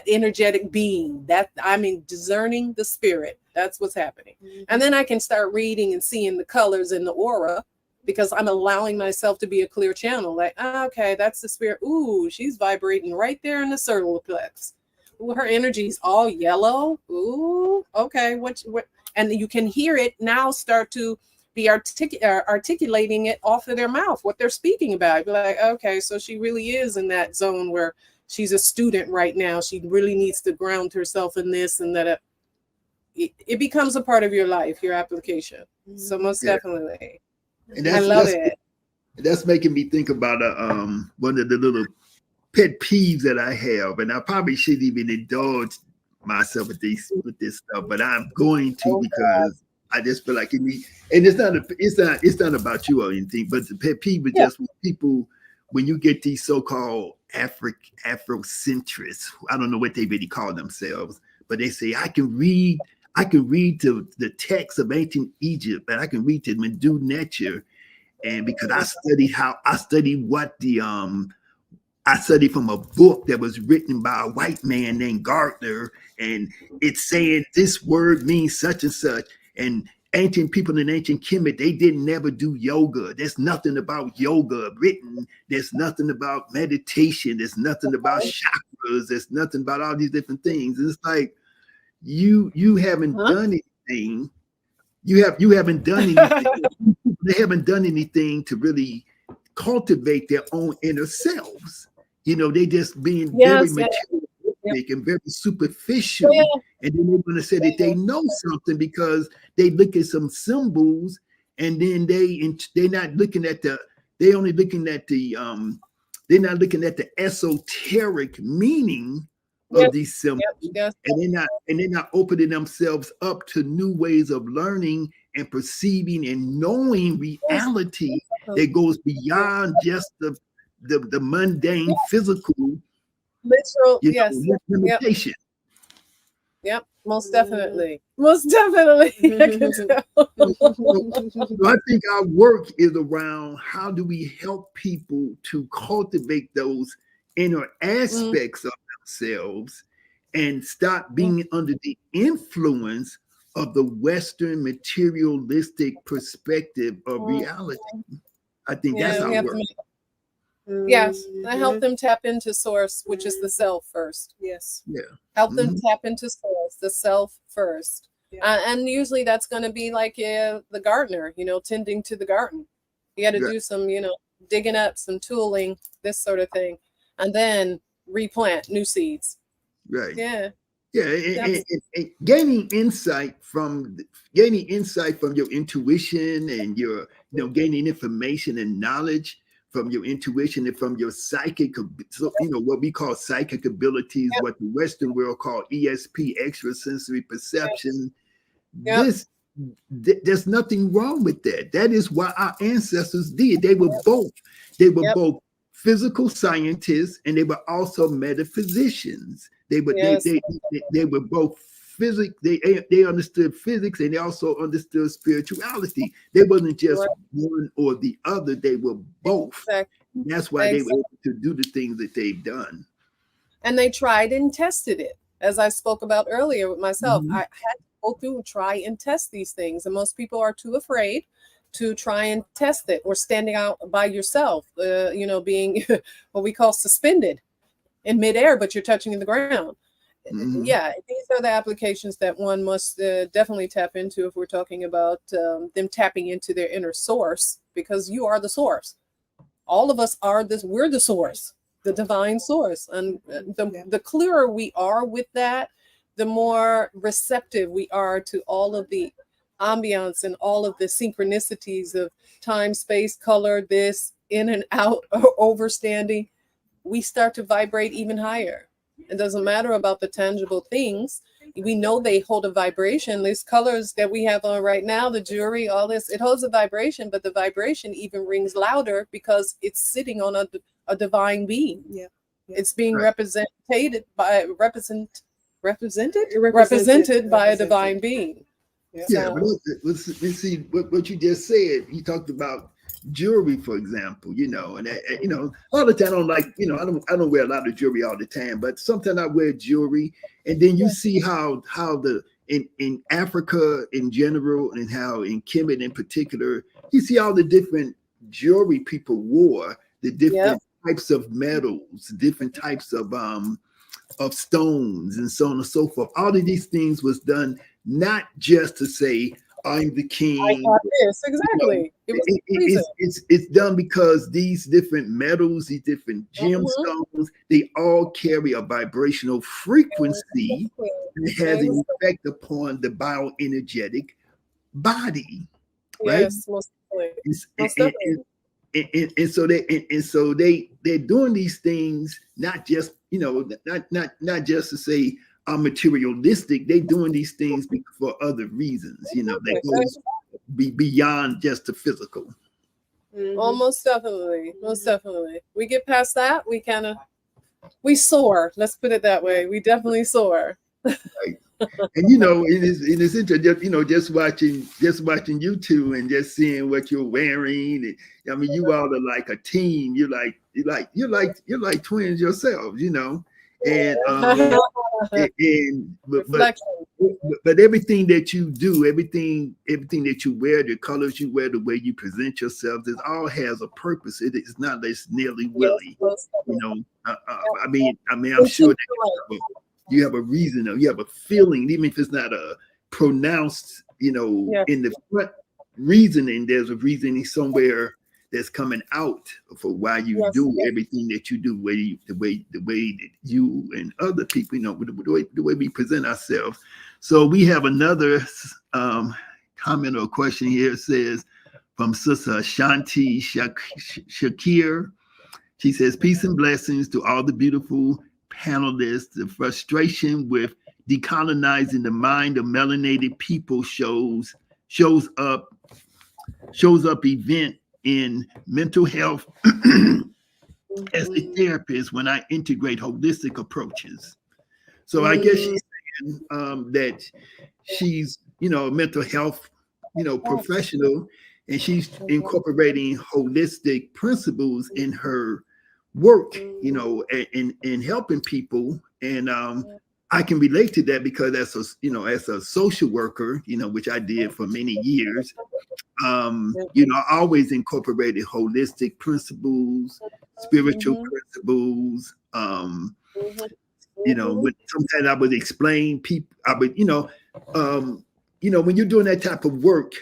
energetic being, discerning the spirit. That's what's happening. And then I can start reading and seeing the colors in the aura, because I'm allowing myself to be a clear channel. Like, okay, that's the spirit. Ooh, she's vibrating right there in the solar plexus. Ooh, her energy's all yellow. Ooh, okay, what? And you can hear it now start to be articulating it off of their mouth, what they're speaking about. Be like, okay, so she really is in that zone where she's a student right now. She really needs to ground herself in this and that. It becomes a part of your life, your application. So most definitely. And I love it. That's making me think about one of the little pet peeves that I have, and I probably shouldn't even indulge myself with this stuff, but I'm going to because I just feel like it needs. And it's not about you or anything, but the pet peeve is just when people, when you get these so-called Afrocentrists, I don't know what they really call themselves, but they say I can read the text of ancient Egypt, and I can read the Medu Neter, and because I studied from a book that was written by a white man named Gardner, and it's saying this word means such and such. And ancient people in ancient Kemet, they didn't never do yoga. There's nothing about yoga written. There's nothing about meditation. There's nothing about chakras. There's nothing about all these different things. And it's like you haven't done anything. You haven't done anything. They haven't done anything to really cultivate their own inner selves. You know, they just being very materialistic and very superficial. And then they're going to say that they know something because they look at some symbols, and then they're not looking at they're only looking at they're not looking at the esoteric meaning of these symbols, and they're not opening themselves up to new ways of learning and perceiving and knowing reality that goes beyond just the mundane physical literal limitation. Yep, most definitely. Most definitely. I can tell. So I think our work is around how do we help people to cultivate those inner aspects of themselves and stop being under the influence of the Western materialistic perspective of reality. I think that's our work. Yes, I help them tap into source, which is the self first. Yes. Yeah. Help them tap into source, the self first. And usually that's going to be like the gardener, tending to the garden. You got to do some, digging up, some tooling, this sort of thing, and then replant new seeds. Right. Yeah. Yeah, and gaining insight from your intuition and your gaining information and knowledge from your intuition and from your psychic, what we call psychic abilities, what the Western world call ESP, extrasensory perception. There's nothing wrong with that. That is what our ancestors did. They were both physical scientists, and they were also metaphysicians. They were both physics. They understood physics, and they also understood spirituality. They wasn't just one or the other. They were both. Exactly. That's why they were able to do the things that they've done. And they tried and tested it, as I spoke about earlier with myself. I had to go through, try and test these things, and most people are too afraid to try and test it, or standing out by yourself, being what we call suspended in midair, but you're touching the ground. Yeah, these are the applications that one must definitely tap into if we're talking about them tapping into their inner source, because you are the source. All of us are this. We're the source, the divine source, and the clearer we are with that, the more receptive we are to all of the ambiance and all of the synchronicities of time, space, color, this in and out, overstanding. We start to vibrate even higher. It doesn't matter about the tangible things. We know they hold a vibration. These colors that we have on right now, the jewelry, all this, it holds a vibration, but the vibration even rings louder because it's sitting on a divine being. It's being represented by a divine being. But let's see what you just said. You talked about jewelry, for example, and all the time I don't like, I don't wear a lot of jewelry all the time, but sometimes I wear jewelry, and then you see how in Africa in general, and how in Kemet in particular, you see all the different jewelry people wore, the different types of metals, different types of stones, and so on and so forth. All of these things was done not just to say, I'm the king. I got this. Exactly. You know, it's done because these different metals, these different gemstones, they all carry a vibrational frequency that has an effect upon the bioenergetic body. Right? Yes, most definitely. And so they're doing these things not just, you know, not just to say I'm materialistic. They're doing these things for other reasons, you know. They goes beyond just the physical. Well, most definitely. We get past that, we soar. Let's put it that way. We definitely soar. Right. And you know, it is interesting, you know, just watching you two and just seeing what you're wearing. And, I mean, you all are like a team. You're like twins yourselves, you know. And but everything that you do, everything that you wear, the colors you wear, the way you present yourselves, it all has a purpose. It is not just nilly-willy, you know. I mean, I'm sure that you have a reason, or you have a feeling, even if it's not a pronounced, you know, in the front reasoning, there's a reasoning somewhere that's coming out for why you do everything that you do, the way that you and other people, you know, the way we present ourselves. So we have another comment or question here. It says from Sister Shanti Shakir. She says, peace and blessings to all the beautiful panelists. The frustration with decolonizing the mind of melanated people shows up event in mental health as a therapist when I integrate holistic approaches. So I guess she's saying that she's, you know, a mental health, you know, professional, and she's incorporating holistic principles in her work, you know, and helping people. And I can relate to that because as a social worker, you know, which I did for many years, you know, I always incorporated holistic principles, spiritual principles. You know, sometimes I would explain people. I would, you know, when you're doing that type of work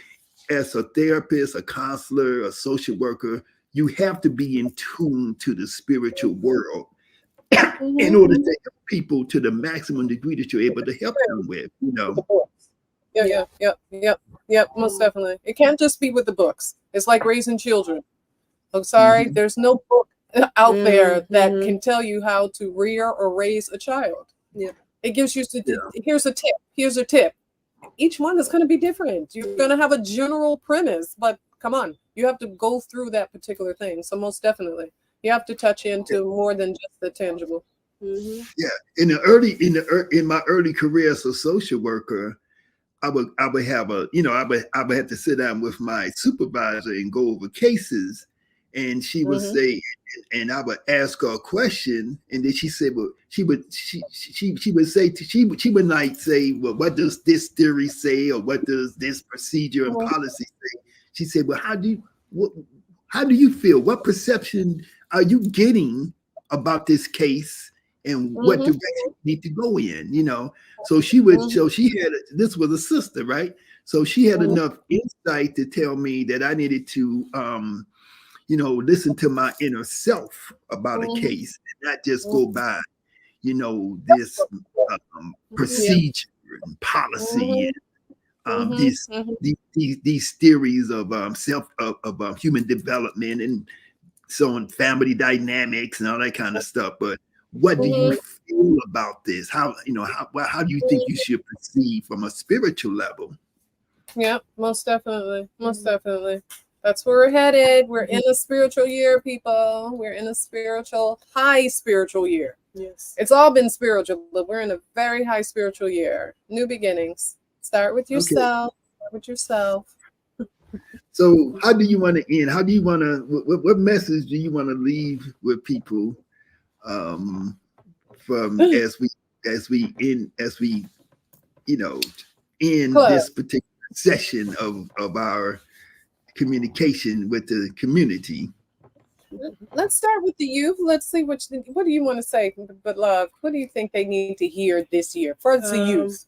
as a therapist, a counselor, a social worker, you have to be in tune to the spiritual world in order to help people to the maximum degree that you're able to help them with, you know. Yep, most definitely. It can't just be with the books. It's like raising children. I'm sorry, there's no book out there that can tell you how to rear or raise a child. It gives you here's a tip. Each one is going to be different. You're going to have a general premise, but come on, you have to go through that particular thing. So most definitely, you have to touch into more than just the tangible. Yeah, in my early career as a social worker, I would have I would have to sit down with my supervisor and go over cases, and she would say, and I would ask her a question, and then she said, well, she would like say, well, what does this theory say, or what does this procedure and policy say? She said, well, how do you feel? What perception are you getting about this case, and what direction you need to go in? You know, so she would. So she had. This was a sister, right? So she had enough insight to tell me that I needed to, listen to my inner self about a case, and not just go by, this procedure and policy. These theories of human development and so on, family dynamics and all that kind of stuff. But what do you feel about this? How do you think you should proceed from a spiritual level? Yeah, most definitely. Most definitely. That's where we're headed. We're in a spiritual year, people. We're in a high spiritual year. Yes. It's all been spiritual, but we're in a very high spiritual year. New beginnings. Start with yourself. Start with yourself. So how do you want to end? How do you want to, what message do you want to leave with people from as we end this particular session of our communication with the community. Let's start with the youth. Let's see what do you want to say, but love, what do you think they need to hear this year for the youth?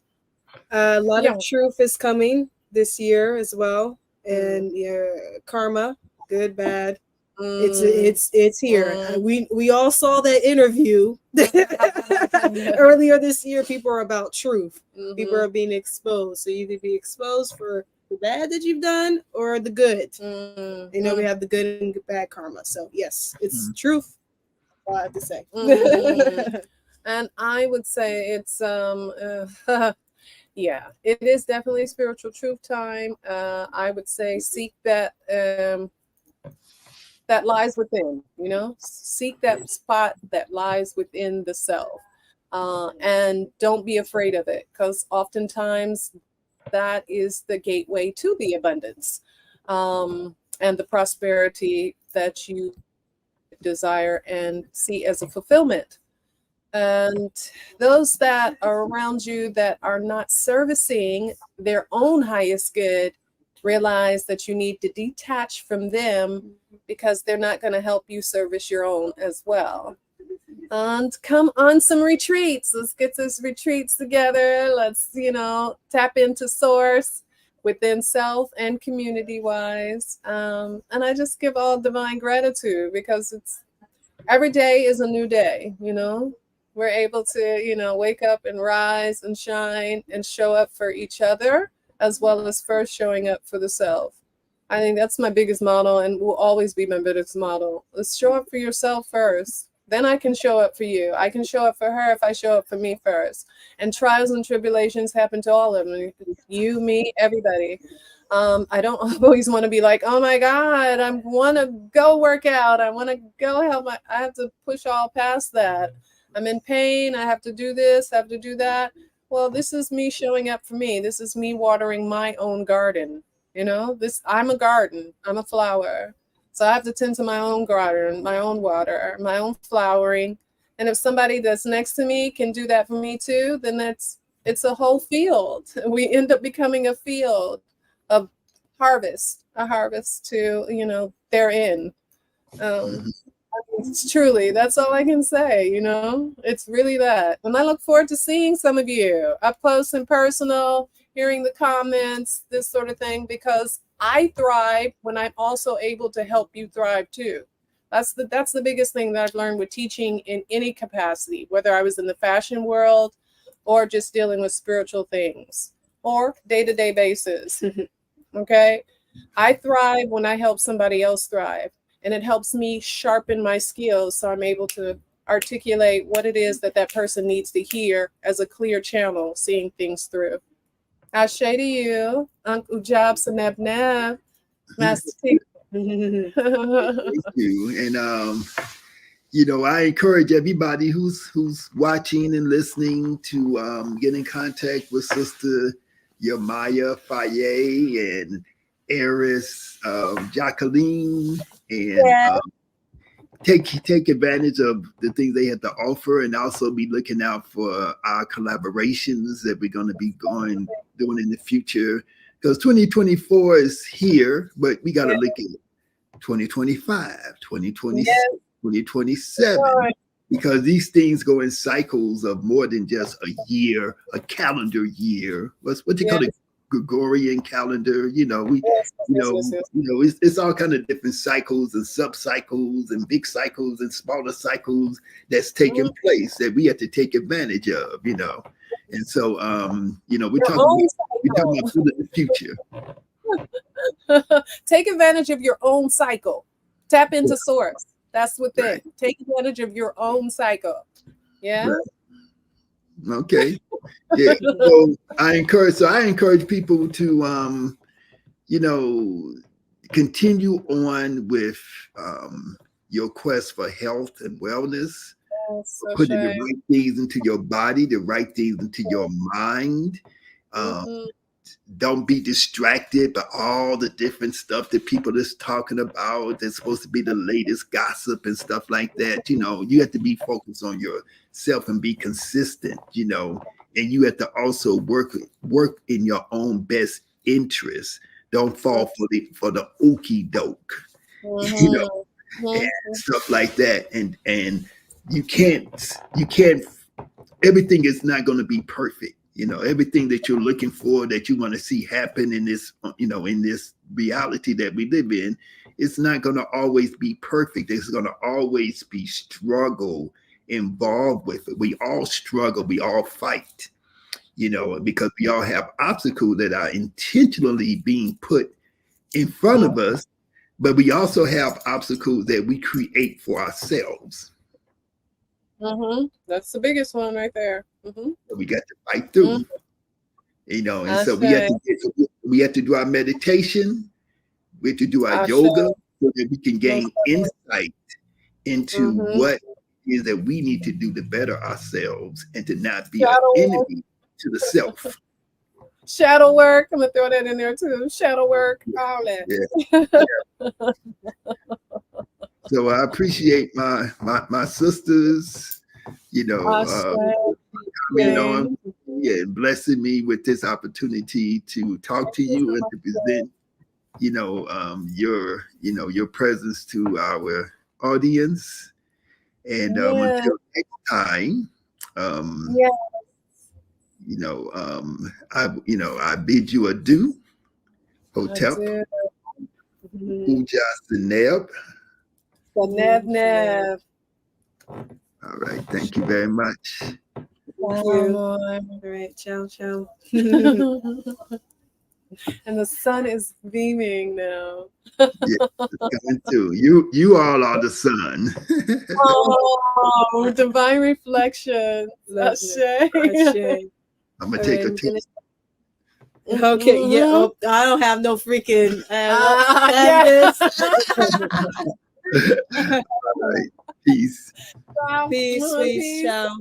A lot of truth is coming this year as well, and karma, good, bad. It's here. We all saw that interview earlier this year. People are about truth. People are being exposed. So you either be exposed for the bad that you've done or the good. You know, we have the good and bad karma. So yes, it's truth. All I have to say. And I would say it's yeah, it is definitely spiritual truth time. I would say seek that that lies within, you know, seek that spot that lies within the self, and don't be afraid of it, because oftentimes that is the gateway to the abundance and the prosperity that you desire and see as a fulfillment. And those that are around you that are not servicing their own highest good, realize that you need to detach from them, because they're not going to help you service your own as well. And come on some retreats. Let's get those retreats together. Let's, you know, tap into source within self and community wise. And I just give all divine gratitude, because it's every day is a new day, you know. We're able to, you know, wake up and rise and shine and show up for each other, as well as first showing up for the self. I think that's my biggest model and will always be my biggest model. Let's show up for yourself first. Then I can show up for you. I can show up for her if I show up for me first. And trials and tribulations happen to all of them. You, me, everybody. I don't always want to be like, oh my God, I want to go work out. I want to go help. I have to push all past that. I'm in pain. I have to do this, I have to do that. Well, this is me showing up for me. This is me watering my own garden. You know, I'm a garden. I'm a flower. So I have to tend to my own garden, my own water, my own flowering. And if somebody that's next to me can do that for me too, then it's a whole field. We end up becoming a field of harvest, a harvest to, you know, therein. It's truly, that's all I can say, you know, it's really that. And I look forward to seeing some of you up close and personal, hearing the comments, this sort of thing, because I thrive when I'm also able to help you thrive too. That's the biggest thing that I've learned with teaching in any capacity, whether I was in the fashion world or just dealing with spiritual things or day-to-day basis. Okay. I thrive when I help somebody else thrive. And it helps me sharpen my skills so I'm able to articulate what it is that that person needs to hear as a clear channel, seeing things through. Ashe to you, Uncle Job Saneb Neb, Master T. Thank you. And you know, I encourage everybody who's watching and listening to get in contact with Sister Yamaya Faye and Heiress, Jacqueline, and take advantage of the things they have to offer, and also be looking out for our collaborations that we're going to be doing in the future, because 2024 is here, but we got to look at 2025, 2026, 2027, because these things go in cycles of more than just a year, a calendar year. What you call it? Gregorian calendar, you know, it's all kind of different cycles and sub-cycles and big cycles and smaller cycles that's taking place that we have to take advantage of, you know. And so, you know, we're talking about the future. Take advantage of your own cycle. Tap into source. That's what they take advantage of your own cycle. Yeah. Right. Okay. Yeah. So I encourage people to you know, continue on with your quest for health and wellness. Putting the right things into your body, the right things into your mind. Don't be distracted by all the different stuff that people is talking about. That's supposed to be the latest gossip and stuff like that. You know, you have to be focused on yourself and be consistent, you know, and you have to also work in your own best interest. Don't fall for the okie doke, you know, and stuff like that. And you can't everything is not going to be perfect. You know, everything that you're looking for, that you want to see happen in this, you know, in this reality that we live in, it's not going to always be perfect. There's going to always be struggle involved with it. We all struggle. We all fight, you know, because we all have obstacles that are intentionally being put in front of us, but we also have obstacles that we create for ourselves. That's the biggest one right there. We got to fight through, you know, and so we have to do our meditation, we have to do our yoga, so that we can gain insight into what is that we need to do to better ourselves and to not be an enemy to the self. Shadow work. I'm gonna throw that in there too. Shadow work, all that. Yeah. So I appreciate my sisters, you know, coming on and blessing me with this opportunity to talk to you and to present, you know, your presence to our audience. And until next time, you know, I bid you adieu. Hotep. Uja Seneb. Neb. All right. Thank you very much. Thank you. All right. Ciao, ciao. And the sun is beaming now. Yeah, it's coming too. You all are the sun. Oh, divine reflection. Ashe. I'm gonna take a taste. Okay, yeah. Oh, I don't have no freaking. Yes. All right. Peace. Peace, sweet. Ciao.